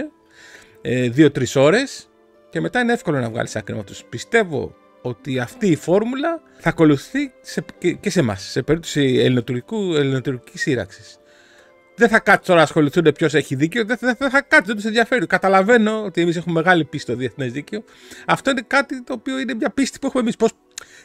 2-3 ώρες και μετά είναι εύκολο να βγάλεις άκρη με αυτούς. Πιστεύω ότι αυτή η φόρμουλα θα ακολουθεί και σε εμάς, σε περίπτωση ελληνοτουρκικής σύραξης. Δεν θα κάτσει τώρα να ασχοληθούν ποιος έχει δίκιο, δεν θα κάτσει, δεν τους ενδιαφέρει. Καταλαβαίνω ότι εμείς έχουμε μεγάλη πίστη στο διεθνές δίκαιο. Αυτό είναι κάτι το οποίο είναι μια πίστη που έχουμε εμείς.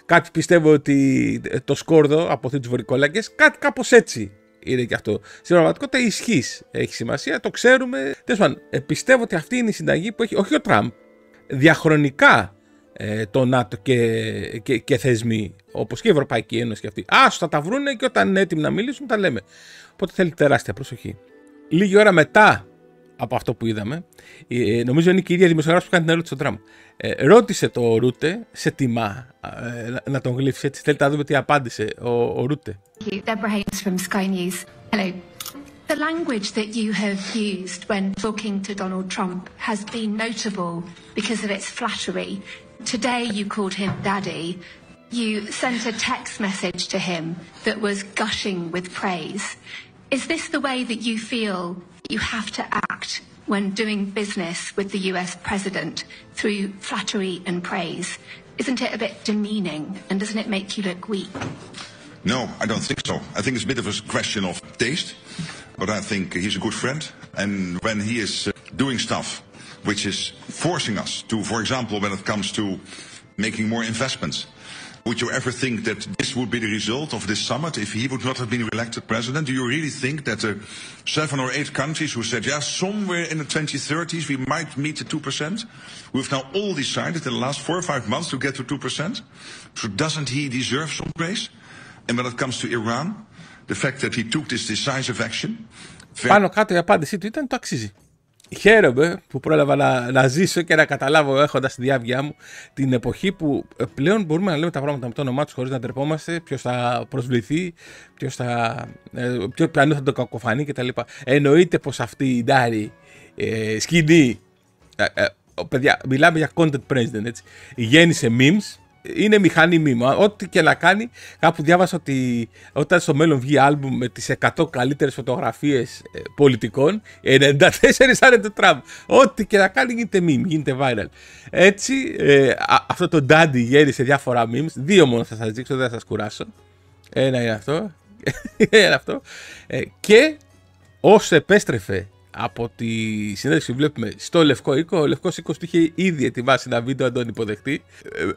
Κάποιοι πιστεύουν ότι το σκόρδο αποθεί τους βορικόλακες, κάτι κάπως έτσι είναι και αυτό. Στην πραγματικότητα η ισχύς έχει σημασία, το ξέρουμε. Τέλος πάντων, πιστεύω ότι αυτή είναι η συνταγή που έχει, όχι ο Τραμπ, διαχρονικά το ΝΑΤΟ και θεσμοί, όπως και η Ευρωπαϊκή Ένωση και αυτοί. Θα τα βρούνε και όταν είναι έτοιμοι να μιλήσουν τα λέμε. Οπότε θέλει τεράστια προσοχή. Λίγη ώρα μετά από αυτό που είδαμε, νομίζω είναι και η ίδια δημοσιογράφος που κάνει την ερώτηση στον Τραμπ. Ρώτησε το Ρούτε, σε τιμά να τον γλύφει έτσι. Θέλετε να δούμε τι απάντησε ο Ρούτε.
Deborah Hayes from Sky News. Hello. The language that you have used when talking to Donald Trump has been notable because of its flattery. Today you called him daddy. You sent a text message to him that was gushing with praise. Is this the way that you feel you have to act when doing business with the US president through flattery and praise? Isn't it a bit demeaning and doesn't it make you look weak?
No, I don't think so. I think it's a bit of a question of taste, but I think he's a good friend. And when he is doing stuff which is forcing us to, for example, when it comes to making more investments, would you ever think that this would be the result of this summit if he would not have been elected president? Do you really think that the 7 or 8 countries who said, yeah, somewhere in the 2030s we might meet the 2%, we've now all decided in the last 4 or 5 months to get to 2%? So doesn't he deserve some praise? And when it comes to Iran, the fact that he took this decisive action...
Πάνω κάτω η απάντησή του ήταν το αξίζει. Χαίρομαι που πρόλαβα να ζήσω και να καταλάβω έχοντας τη διάβγειά μου την εποχή που πλέον μπορούμε να λέμε τα πράγματα με το όνομά τους χωρίς να ντρεπόμαστε, ποιος θα προσβληθεί, ποιος πιανού θα το κακοφανεί κτλ. Εννοείται πως αυτή η Ντάρη σκηνή, παιδιά, μιλάμε για content president, έτσι, γέννησε memes. Είναι μηχανή μήμα. Ό,τι και να κάνει, κάπου διάβασα ότι όταν στο μέλλον βγει άλμπουμ με τις 100 καλύτερες φωτογραφίες πολιτικών, 94 θα είναι το Τραμπ. Ό,τι και να κάνει γίνεται meme, γίνεται viral. Έτσι, αυτό το Daddy γέρισε διάφορα memes. 2 μόνο θα σας δείξω, δεν θα σας κουράσω. Ένα είναι αυτό. Και όσο επέστρεφε από τη συνέντευξη που βλέπουμε στο Λευκό Οίκο, ο Λευκός Οίκος του είχε ήδη ετοιμάσει ένα βίντεο να τον υποδεχτεί.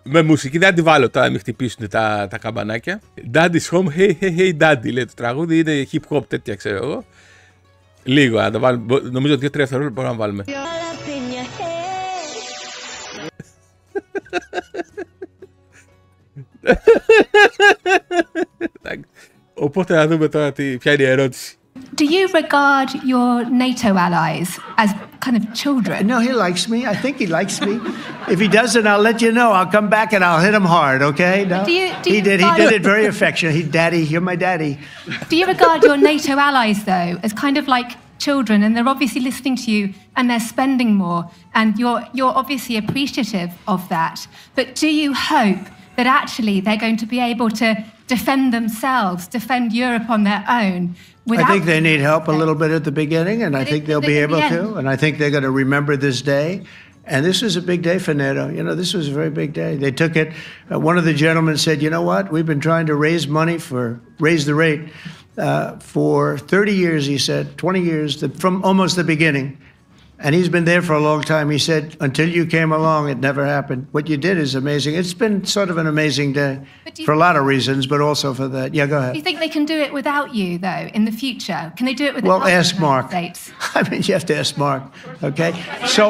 Με μουσική, δεν αντιβάλλω τώρα, μην χτυπήσουν τα καμπανάκια. Daddy's home, hey, hey, hey, daddy, λέει το τραγούδι, είναι hip hop τέτοια, ξέρω εγώ. Λίγο, να το βάλουμε, νομίζω 2-3 δευτερόλεπτα μπορούμε να βάλουμε. Οπότε να δούμε τώρα ποια είναι η ερώτηση.
Do you regard your NATO allies as kind of children?
No, he likes me. I think he likes me. If he doesn't, I'll let you know. I'll come back and I'll hit him hard, okay? No? He did it very affectionate. Daddy, you're my daddy.
Do you regard your NATO allies, though, as kind of like children, and they're obviously listening to you and they're spending more, and you're obviously appreciative of that. But do you hope that actually they're going to be able to defend themselves, defend Europe on their own?
I think they need help a little bit at the beginning, and I think they'll be able to. And I think they're going to remember this day. And this was a big day for NATO. You know, this was a very big day. They took it. One of the gentlemen said, you know what? We've been trying to raise money raise the rate for 30 years, he said, 20 years, from almost the beginning. And he's been there for a long time. He said, until you came along, it never happened. What you did is amazing. It's been sort of an amazing day for a lot of reasons, but also for that. Yeah, go ahead.
Do you think they can do it without you, though, in the future? Can they do it without
Well, ask Mark. I mean, you have to ask Mark, okay? So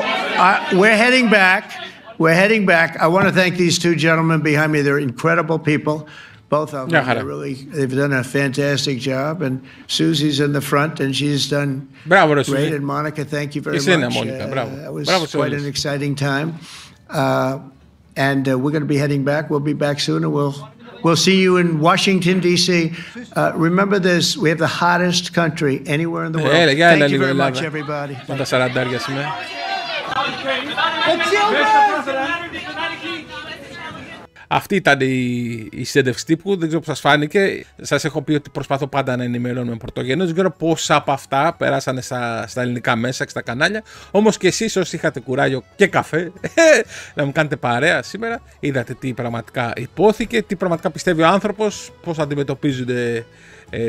we're heading back. We're heading back. I want to thank these 2 gentlemen behind me. They're incredible people. Both of them, they've done a fantastic job, and Susie's in the front, and she's done great. And Monica, thank you very much. It was quite an exciting time, and we're going to be heading back. We'll be back soon, and we'll see you in Washington D.C. Remember this: we have the hottest country anywhere in the world. Thank you very much, everybody.
Αυτή ήταν η συνέντευξη τύπου, δεν ξέρω πώς σας φάνηκε. Σας έχω πει ότι προσπαθώ πάντα να ενημερώνουμε πρωτογενώς. Δεν ξέρω πόσα από αυτά περάσανε στα ελληνικά μέσα και στα κανάλια. Όμως και εσείς όσοι είχατε κουράγιο και καφέ να μου κάνετε παρέα σήμερα, είδατε τι πραγματικά υπόθηκε, τι πραγματικά πιστεύει ο άνθρωπος, πώς αντιμετωπίζονται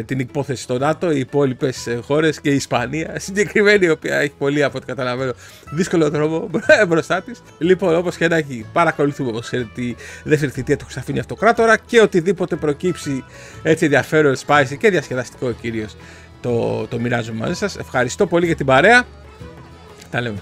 την υπόθεση στο ΝΑΤΟ, οι υπόλοιπες χώρες και η Ισπανία συγκεκριμένη, η οποία έχει πολύ, από ό,τι καταλαβαίνω, δύσκολο δρόμο μπροστά της. Λοιπόν, όπως και να έχει, παρακολουθούμε, όπως ξέρετε, τη δεύτερη θητεία του Χρυσαφένιου Αυτοκράτορα και οτιδήποτε προκύψει έτσι ενδιαφέρον, spicy και διασκεδαστικό κυρίως, το μοιράζομαι μαζί σας. Ευχαριστώ πολύ για την παρέα. Τα λέμε.